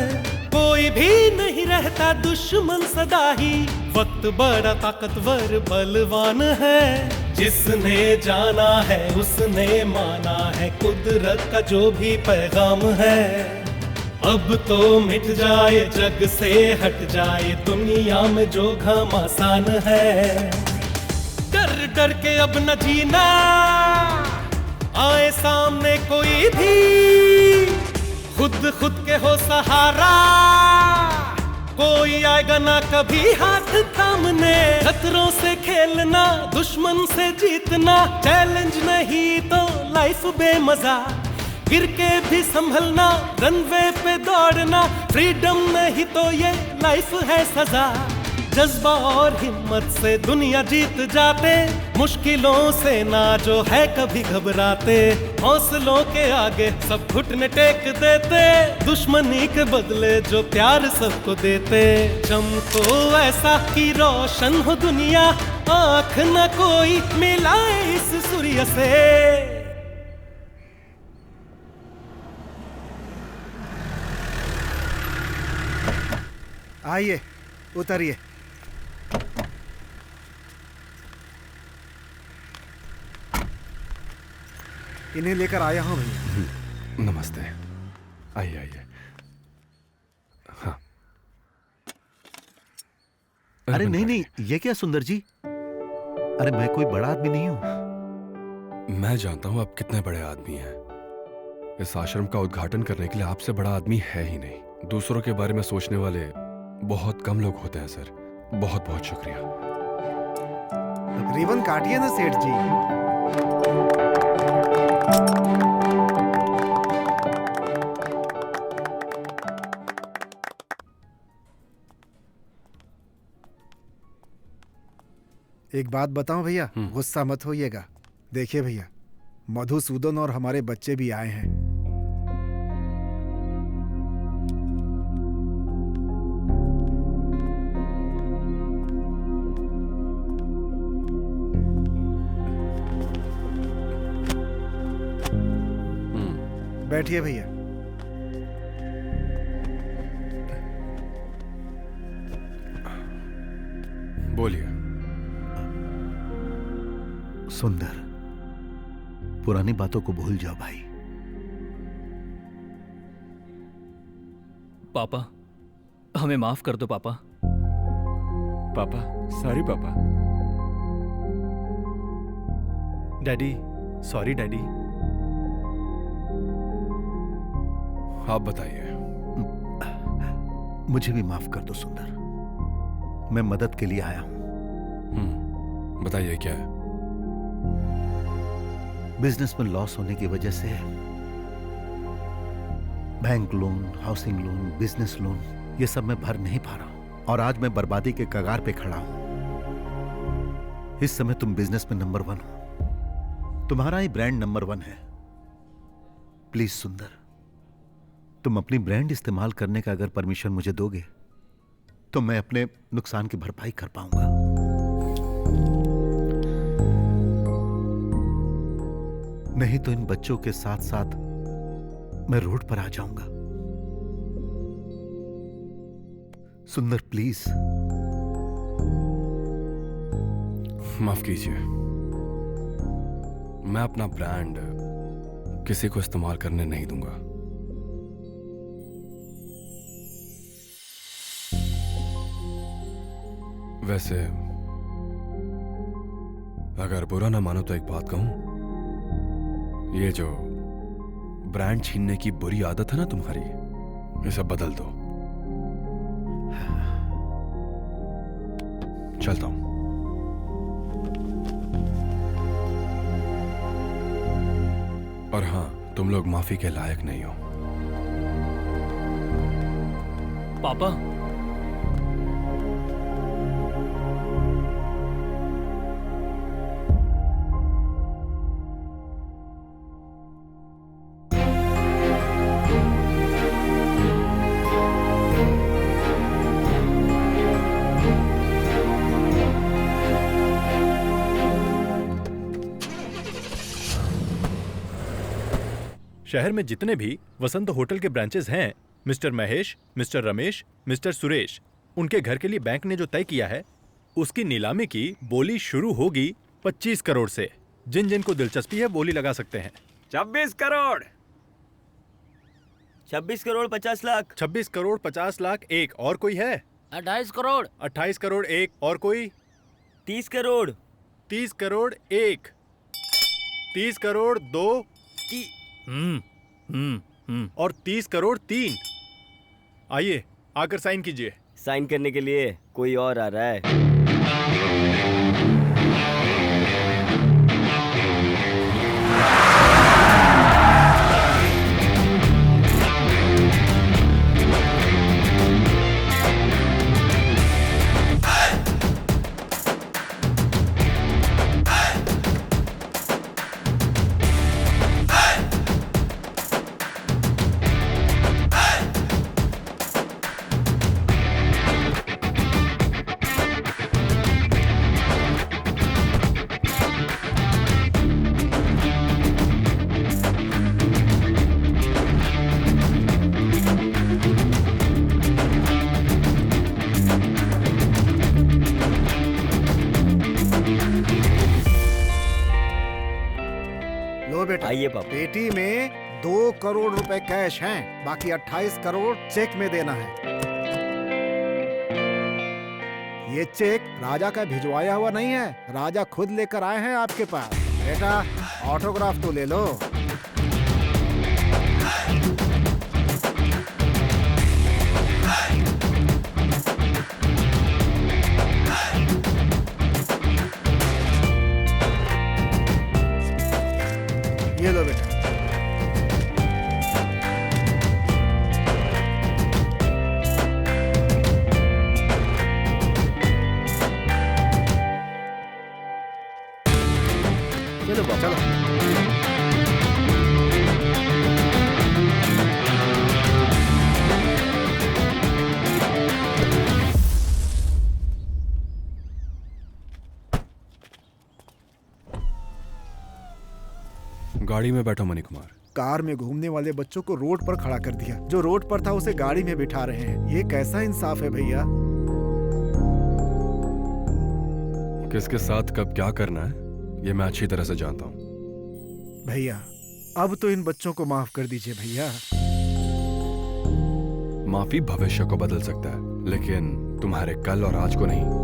कोई भी नहीं रहता दुश्मन सदा ही, वक्त बड़ा ताकतवर बलवान है। जिसने जाना है उसने माना है, कुदरत का जो भी पैगाम है। अब तो मिट जाए जग से हट जाए, दुनिया में जो घमासान है। डर डर के अब न जीना, आए सामने कोई भी, खुद के हो सहारा। कोई आएगा ना कभी हाथ थामने। खतरों से खेलना, दुश्मन से जीतना, चैलेंज नहीं तो लाइफ बेमजा। गिर के भी संभलना, रनवे पे दौड़ना, फ्रीडम नहीं तो ये लाइफ है सजा। जज्बा और हिम्मत से दुनिया जीत जाते, मुश्किलों से ना जो है कभी घबराते, हौसलों के आगे सब घुटने टेक देते, दुश्मनी के बदले जो प्यार सबको देते। चमको ऐसा कि रोशन हो दुनिया, आँख न कोई मिलाए इस सूर्य से। आइए, उतरिए। इन्हें लेकर आया हूं भैया। नमस्ते। आइए आइए। हाँ। अरे नहीं नहीं, ये क्या सुंदर जी? अरे मैं कोई बड़ा आदमी नहीं हूं। मैं जानता हूं आप कितने बड़े आदमी हैं। इस आश्रम का उद्घाटन करने के लिए आपसे बड़ा आदमी है ही नहीं। दूसरों के बारे में सोचने वाले बहुत कम लोग होते हैं सर। बहुत बहुत शुक्रिया। रिबन काटिए ना सेठ जी। एक बात बताऊं भैया, गुस्सा मत होइएगा। देखिए भैया, मधुसूदन और हमारे बच्चे भी आए हैं। बैठिए भैया। बोलिए। सुंदर, पुरानी बातों को भूल जाओ भाई। पापा, हमें माफ कर दो पापा। पापा, सॉरी पापा। Daddy, sorry daddy. आप बताइए। मुझे भी माफ कर दो सुंदर, मैं मदद के लिए आया हूं। बताइए क्या है? बिजनेस में लॉस होने की वजह से bank loan, housing loan, business loan, ये सब मैं भर नहीं पा रहा हूं और आज मैं बर्बादी के कगार पे खड़ा हूं। इस समय तुम बिजनेस में नंबर 1 हो, तुम्हारा ही ब्रांड नंबर 1 है। प्लीज सुंदर, तुम अपनी ब्रांड इस्तेमाल करने का अगर परमिशन मुझे दोगे तो मैं अपने नुकसान की भरपाई कर पाऊंगा। नहीं तो इन बच्चों के साथ साथ मैं रोड पर आ जाऊंगा। सुंदर प्लीज। माफ कीजिए, मैं अपना ब्रांड किसी को इस्तेमाल करने नहीं दूंगा। वैसे अगर बुरा ना मानो तो एक बात कहूं, ये जो ब्रांड छीनने की बुरी आदत है ना तुम्हारी, ये सब बदल दो। चलता हूं। और हां, तुम लोग माफी के लायक नहीं हो। पापा, शहर में जितने भी वसंत होटल के ब्रांचेस हैं, mister Mahesh, mister Ramesh, mister Suresh, उनके घर के लिए बैंक ने जो तय किया है, उसकी नीलामी की बोली शुरू होगी 25 करोड़ से। जिन जिन को दिलचस्पी है बोली लगा सकते हैं। 26 करोड़। 26 करोड़ 50 लाख। 26 करोड़ 50 लाख एक। और कोई है? 28 करोड़। 28 करोड़ एक। और कोई? 30 करोड़। 30 करोड़ एक। 30 करोड़ दो। और 30 करोड़ 3। आइए आकर साइन कीजिए। साइन करने के लिए कोई और आ रहा है। लो बेटा, आइए पापा। पेटी में 2 करोड़ रुपए कैश हैं, बाकी 28 करोड़ चेक में देना है। ये चेक राजा का भिजवाया हुआ नहीं है, राजा खुद लेकर आए हैं आपके पास। बेटा ऑटोग्राफ तो ले लो। ये लो बेटा। चलो पापा। चलो। गाड़ी में बैठो मनी कुमार। कार में घूमने वाले बच्चों को रोड पर खड़ा कर दिया, जो रोड पर था उसे गाड़ी में बिठा रहे हैं। ये कैसा इंसाफ है भैया? किसके साथ कब क्या करना है ये मैं अच्छी तरह से जानता हूँ। भैया अब तो इन बच्चों को माफ कर दीजिए भैया। माफी भविष्य को बदल सकता है, लेकिन तुम्हारे कल और आज को नहीं।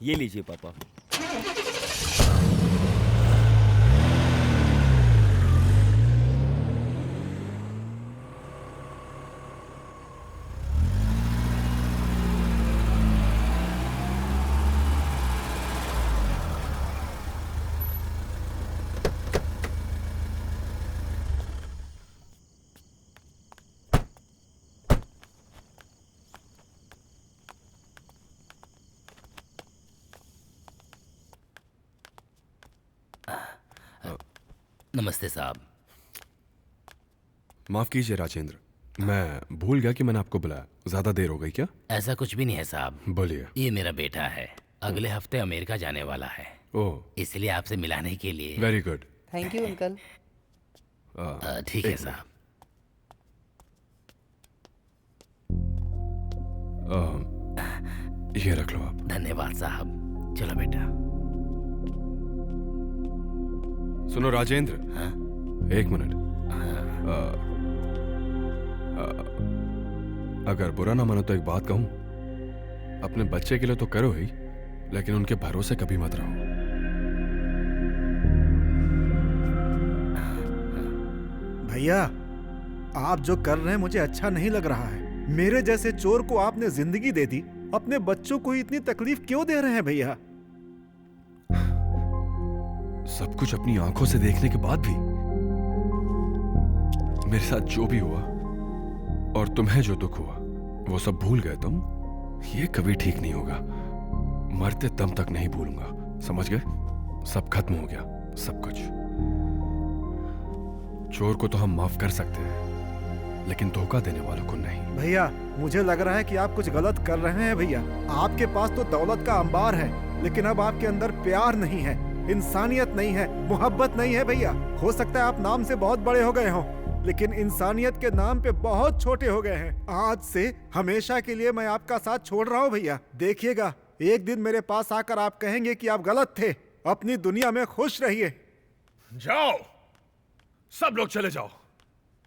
ये लीजिए पापा। नमस्ते साहब। माफ कीजिए राजेंद्र, मैं भूल गया कि मैंने आपको बुलाया। ज्यादा देर हो गई क्या? ऐसा कुछ भी नहीं है साहब। बोलिए। ये मेरा बेटा है, अगले हफ्ते अमेरिका जाने वाला है। ओह, इसलिए आपसे मिलाने के लिए। Very good. Thank you uncle. ठीक है साहब। ये रख लो आप। धन्यवाद साहब। चलो बेटा। सुनो राजेंद्र। हाँ? 1 मिनट। अगर बुरा ना मानो तो एक बात कहूं। अपने बच्चे के लिए तो करो ही, लेकिन उनके भरोसे कभी मत रहो। भैया आप जो कर रहे हैं मुझे अच्छा नहीं लग रहा है। मेरे जैसे चोर को आपने जिंदगी दे दी, अपने बच्चों को इतनी तकलीफ क्यों दे रहे हैं भैया? सब कुछ अपनी आंखों से देखने के बाद भी मेरे साथ जो भी हुआ और तुम्हें जो दुख हुआ वो सब भूल गए तुम। ये कभी ठीक नहीं होगा। मरते दम तक नहीं भूलूंगा, समझ गए? सब खत्म हो गया, सब कुछ। चोर को तो हम माफ कर सकते हैं, लेकिन धोखा देने वालों को नहीं। भैया मुझे लग रहा है कि आप कुछ गलत कर रहे हैं भैया। आपके पास तो दौलत का अंबार है, लेकिन अब आपके अंदर प्यार नहीं है, इंसानियत नहीं है, मोहब्बत नहीं है भैया। हो सकता है आप नाम से बहुत बड़े हो गए हों, लेकिन इंसानियत के नाम पे बहुत छोटे हो गए हैं। आज से हमेशा के लिए मैं आपका साथ छोड़ रहा हूँ भैया। देखिएगा एक दिन मेरे पास आकर आप कहेंगे कि आप गलत थे। अपनी दुनिया में खुश रहिए। जाओ, सब लोग चले जाओ।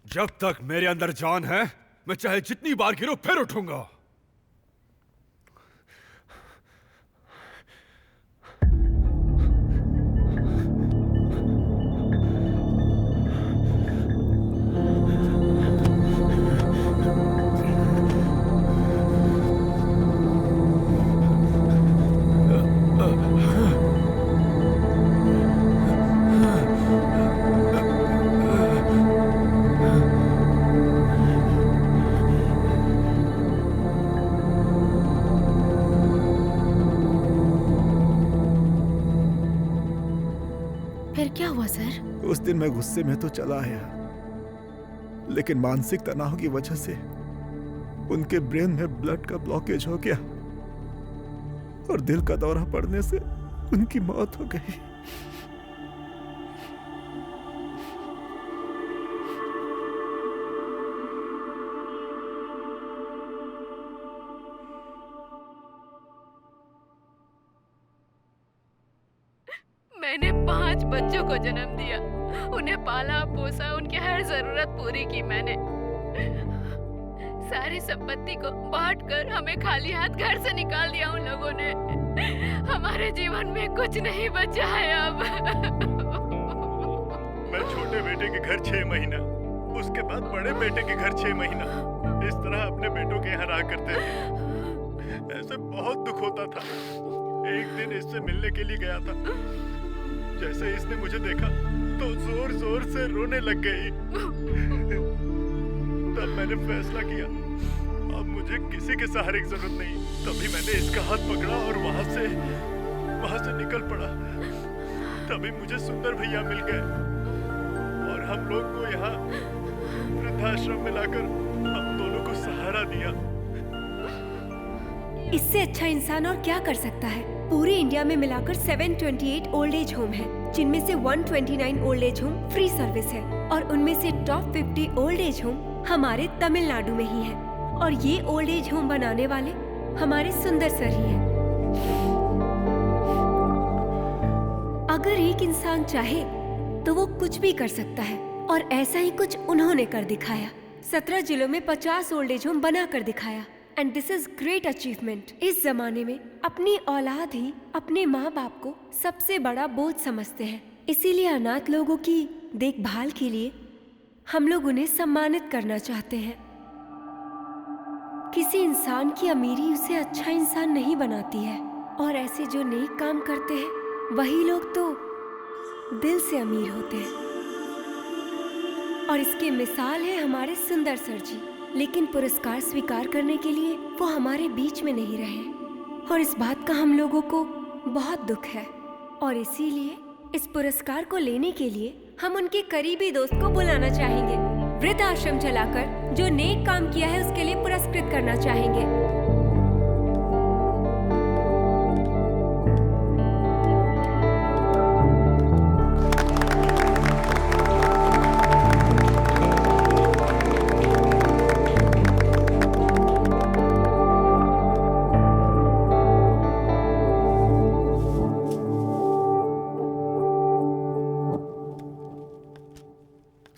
जब तक मेरे अंदर जान है, मैं चाहे जितनी बार गिरूं फिर उठूंगा। उस दिन मैं गुस्से में तो चला आया, लेकिन मानसिक तनाव की वजह से उनके ब्रेन में ब्लड का ब्लॉकेज हो गया और दिल का दौरा पड़ने से उनकी मौत हो गई। मैंने 5 बच्चों को जन्म दिया, उन्हें पाला पोसा, उनकी हर जरूरत पूरी की मैंने। सारी संपत्ति को बांटकर हमें खाली हाथ घर से निकाल दिया उन लोगों ने। हमारे जीवन में कुछ नहीं बचा है अब। मैं छोटे बेटे के घर 6 महीना, उसके बाद बड़े बेटे के घर 6 महीना, इस तरह अपने बेटों के यहाँ रहा करते थे। ऐसे बहुत दुख होता था। एक दिन इससे मिलने के लिए गया था। जैसे इसने मुझे देखा तो जोर जोर से रोने लग गई। तब मैंने फैसला किया अब मुझे किसी के सहारे की जरूरत नहीं। तभी मैंने इसका हाथ पकड़ा और वहां से निकल पड़ा। तभी मुझे सुंदर भैया मिल गए और हम लोग को यहाँ वृद्धाश्रम में लाकर हम दोनों को सहारा दिया। इससे अच्छा इंसान और क्या कर सकता है। पूरे इंडिया में मिलाकर 728 ओल्ड एज होम है, जिनमें से 129 old age home free service है और उनमें से टॉप 50 ओल्ड एज होम हमारे तमिलनाडु में ही है। और ये ओल्ड एज होम बनाने वाले हमारे सुंदर सर ही हैं। अगर एक इंसान चाहे तो वो कुछ भी कर सकता है और ऐसा ही कुछ उन्होंने कर दिखाया। 17 जिलों में 50 ओल्ड एज होम बना कर दिखाया। And this is great achievement. इस जमाने में अपनी औलाद ही अपने माँ बाप को सबसे बड़ा बोझ समझते हैं। इसीलिए अनाथ लोगों की देखभाल के लिए हम लोग उन्हें सम्मानित करना चाहते हैं। किसी इंसान की अमीरी उसे अच्छा इंसान नहीं बनाती है और ऐसे जो नेक काम करते हैं वही लोग तो दिल से अमीर होते हैं। और इसकी मिसाल है हमारे सुंदर सर जी। लेकिन पुरस्कार स्वीकार करने के लिए वो हमारे बीच में नहीं रहे और इस बात का हम लोगों को बहुत दुख है। और इसीलिए इस पुरस्कार को लेने के लिए हम उनके करीबी दोस्त को बुलाना चाहेंगे। वृद्धाश्रम चलाकर जो नेक काम किया है उसके लिए पुरस्कृत करना चाहेंगे।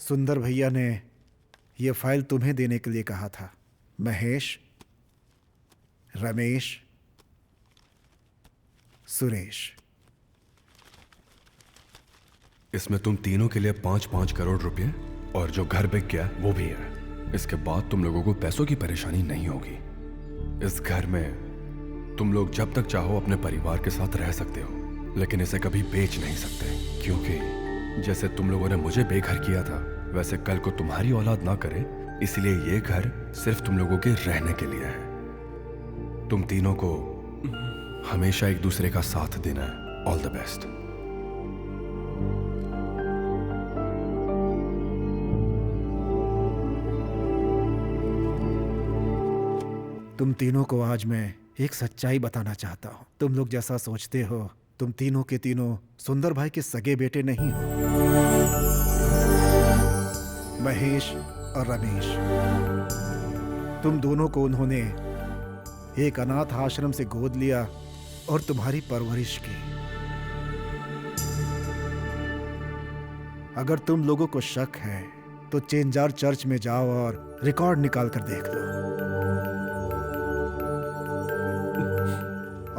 सुंदर भैया ने ये फाइल तुम्हें देने के लिए कहा था। महेश, रमेश, सुरेश। इसमें तुम तीनों के लिए 5-5 करोड़ रुपए और जो घर बिक गया वो भी है। इसके बाद तुम लोगों को पैसों की परेशानी नहीं होगी। इस घर में तुम लोग जब तक चाहो अपने परिवार के साथ रह सकते हो, लेकिन इसे कभी बेच नहीं सकते, क्योंकि जैसे तुम लोगों ने मुझे बेघर किया था वैसे कल को तुम्हारी औलाद ना करे, इसलिए ये घर सिर्फ तुम लोगों के रहने के लिए है। तुम तीनों को हमेशा एक दूसरे का साथ देना है। All the best. तुम तीनों को आज मैं एक सच्चाई बताना चाहता हूं। तुम लोग जैसा सोचते हो, तुम तीनों के तीनों सुंदर भाई के सगे बेटे नहीं हो। महेश और रमेश, तुम दोनों को उन्होंने एक अनाथ आश्रम से गोद लिया और तुम्हारी परवरिश की। अगर तुम लोगों को शक है तो चेंजार चर्च में जाओ और रिकॉर्ड निकाल कर देख लो।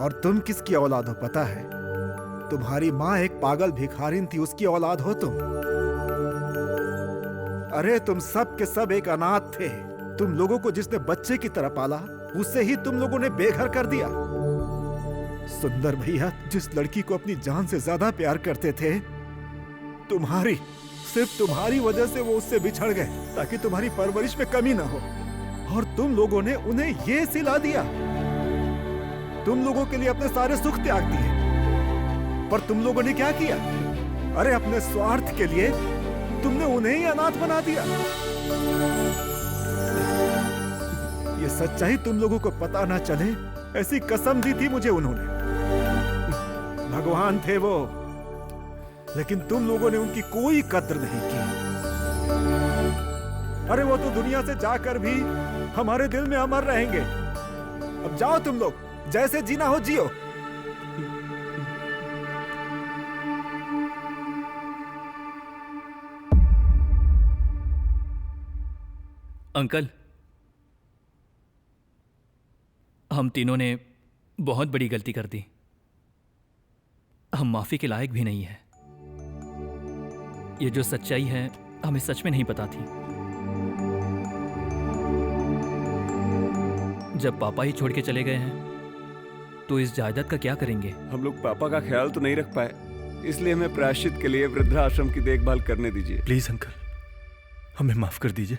और तुम किसकी औलाद हो पता है? तुम्हारी माँ एक पागल भिखारिन थी, उसकी औलाद हो तुम। अरे तुम सब के सब एक अनाथ थे। तुम लोगों को जिसने बच्चे की तरह पाला उससे ही तुम लोगों ने बेघर कर दिया। सुंदर भैया जिस लड़की को अपनी जान से ज्यादा प्यार करते थे, सिर्फ तुम्हारी वजह से वो उससे बिछड़ गए ताकि तुम्हारी परवरिश में कमी ना हो। और तुम लोगों ने उन्हें ये सिला दिया। तुम लोगों के लिए अपने सारे सुख त्याग दिए। पर तुम लोगों ने क्या किया? अरे अपने स्वार्थ के लिए तुमने उन्हें ही अनाथ बना दिया। ये सच्चाई तुम लोगों को पता ना चले ऐसी कसम दी थी मुझे उन्होंने। भगवान थे वो, लेकिन तुम लोगों ने उनकी कोई कद्र नहीं की। अरे वो तो दुनिया से जाकर भी हमारे दिल में अमर रहेंगे। अब जाओ तुम लोग, जैसे जीना हो जियो। अंकल, हम तीनों ने बहुत बड़ी गलती कर दी। हम माफी के लायक भी नहीं है। ये जो सच्चाई है हमें सच में नहीं पता थी। जब पापा ही छोड़ के चले गए हैं तो इस जायदाद का क्या करेंगे? हम लोग पापा का ख्याल तो नहीं रख पाए, इसलिए हमें प्रायश्चित के लिए वृद्धाश्रम की देखभाल करने दीजिए। प्लीज अंकल, हमें माफ कर दीजिए।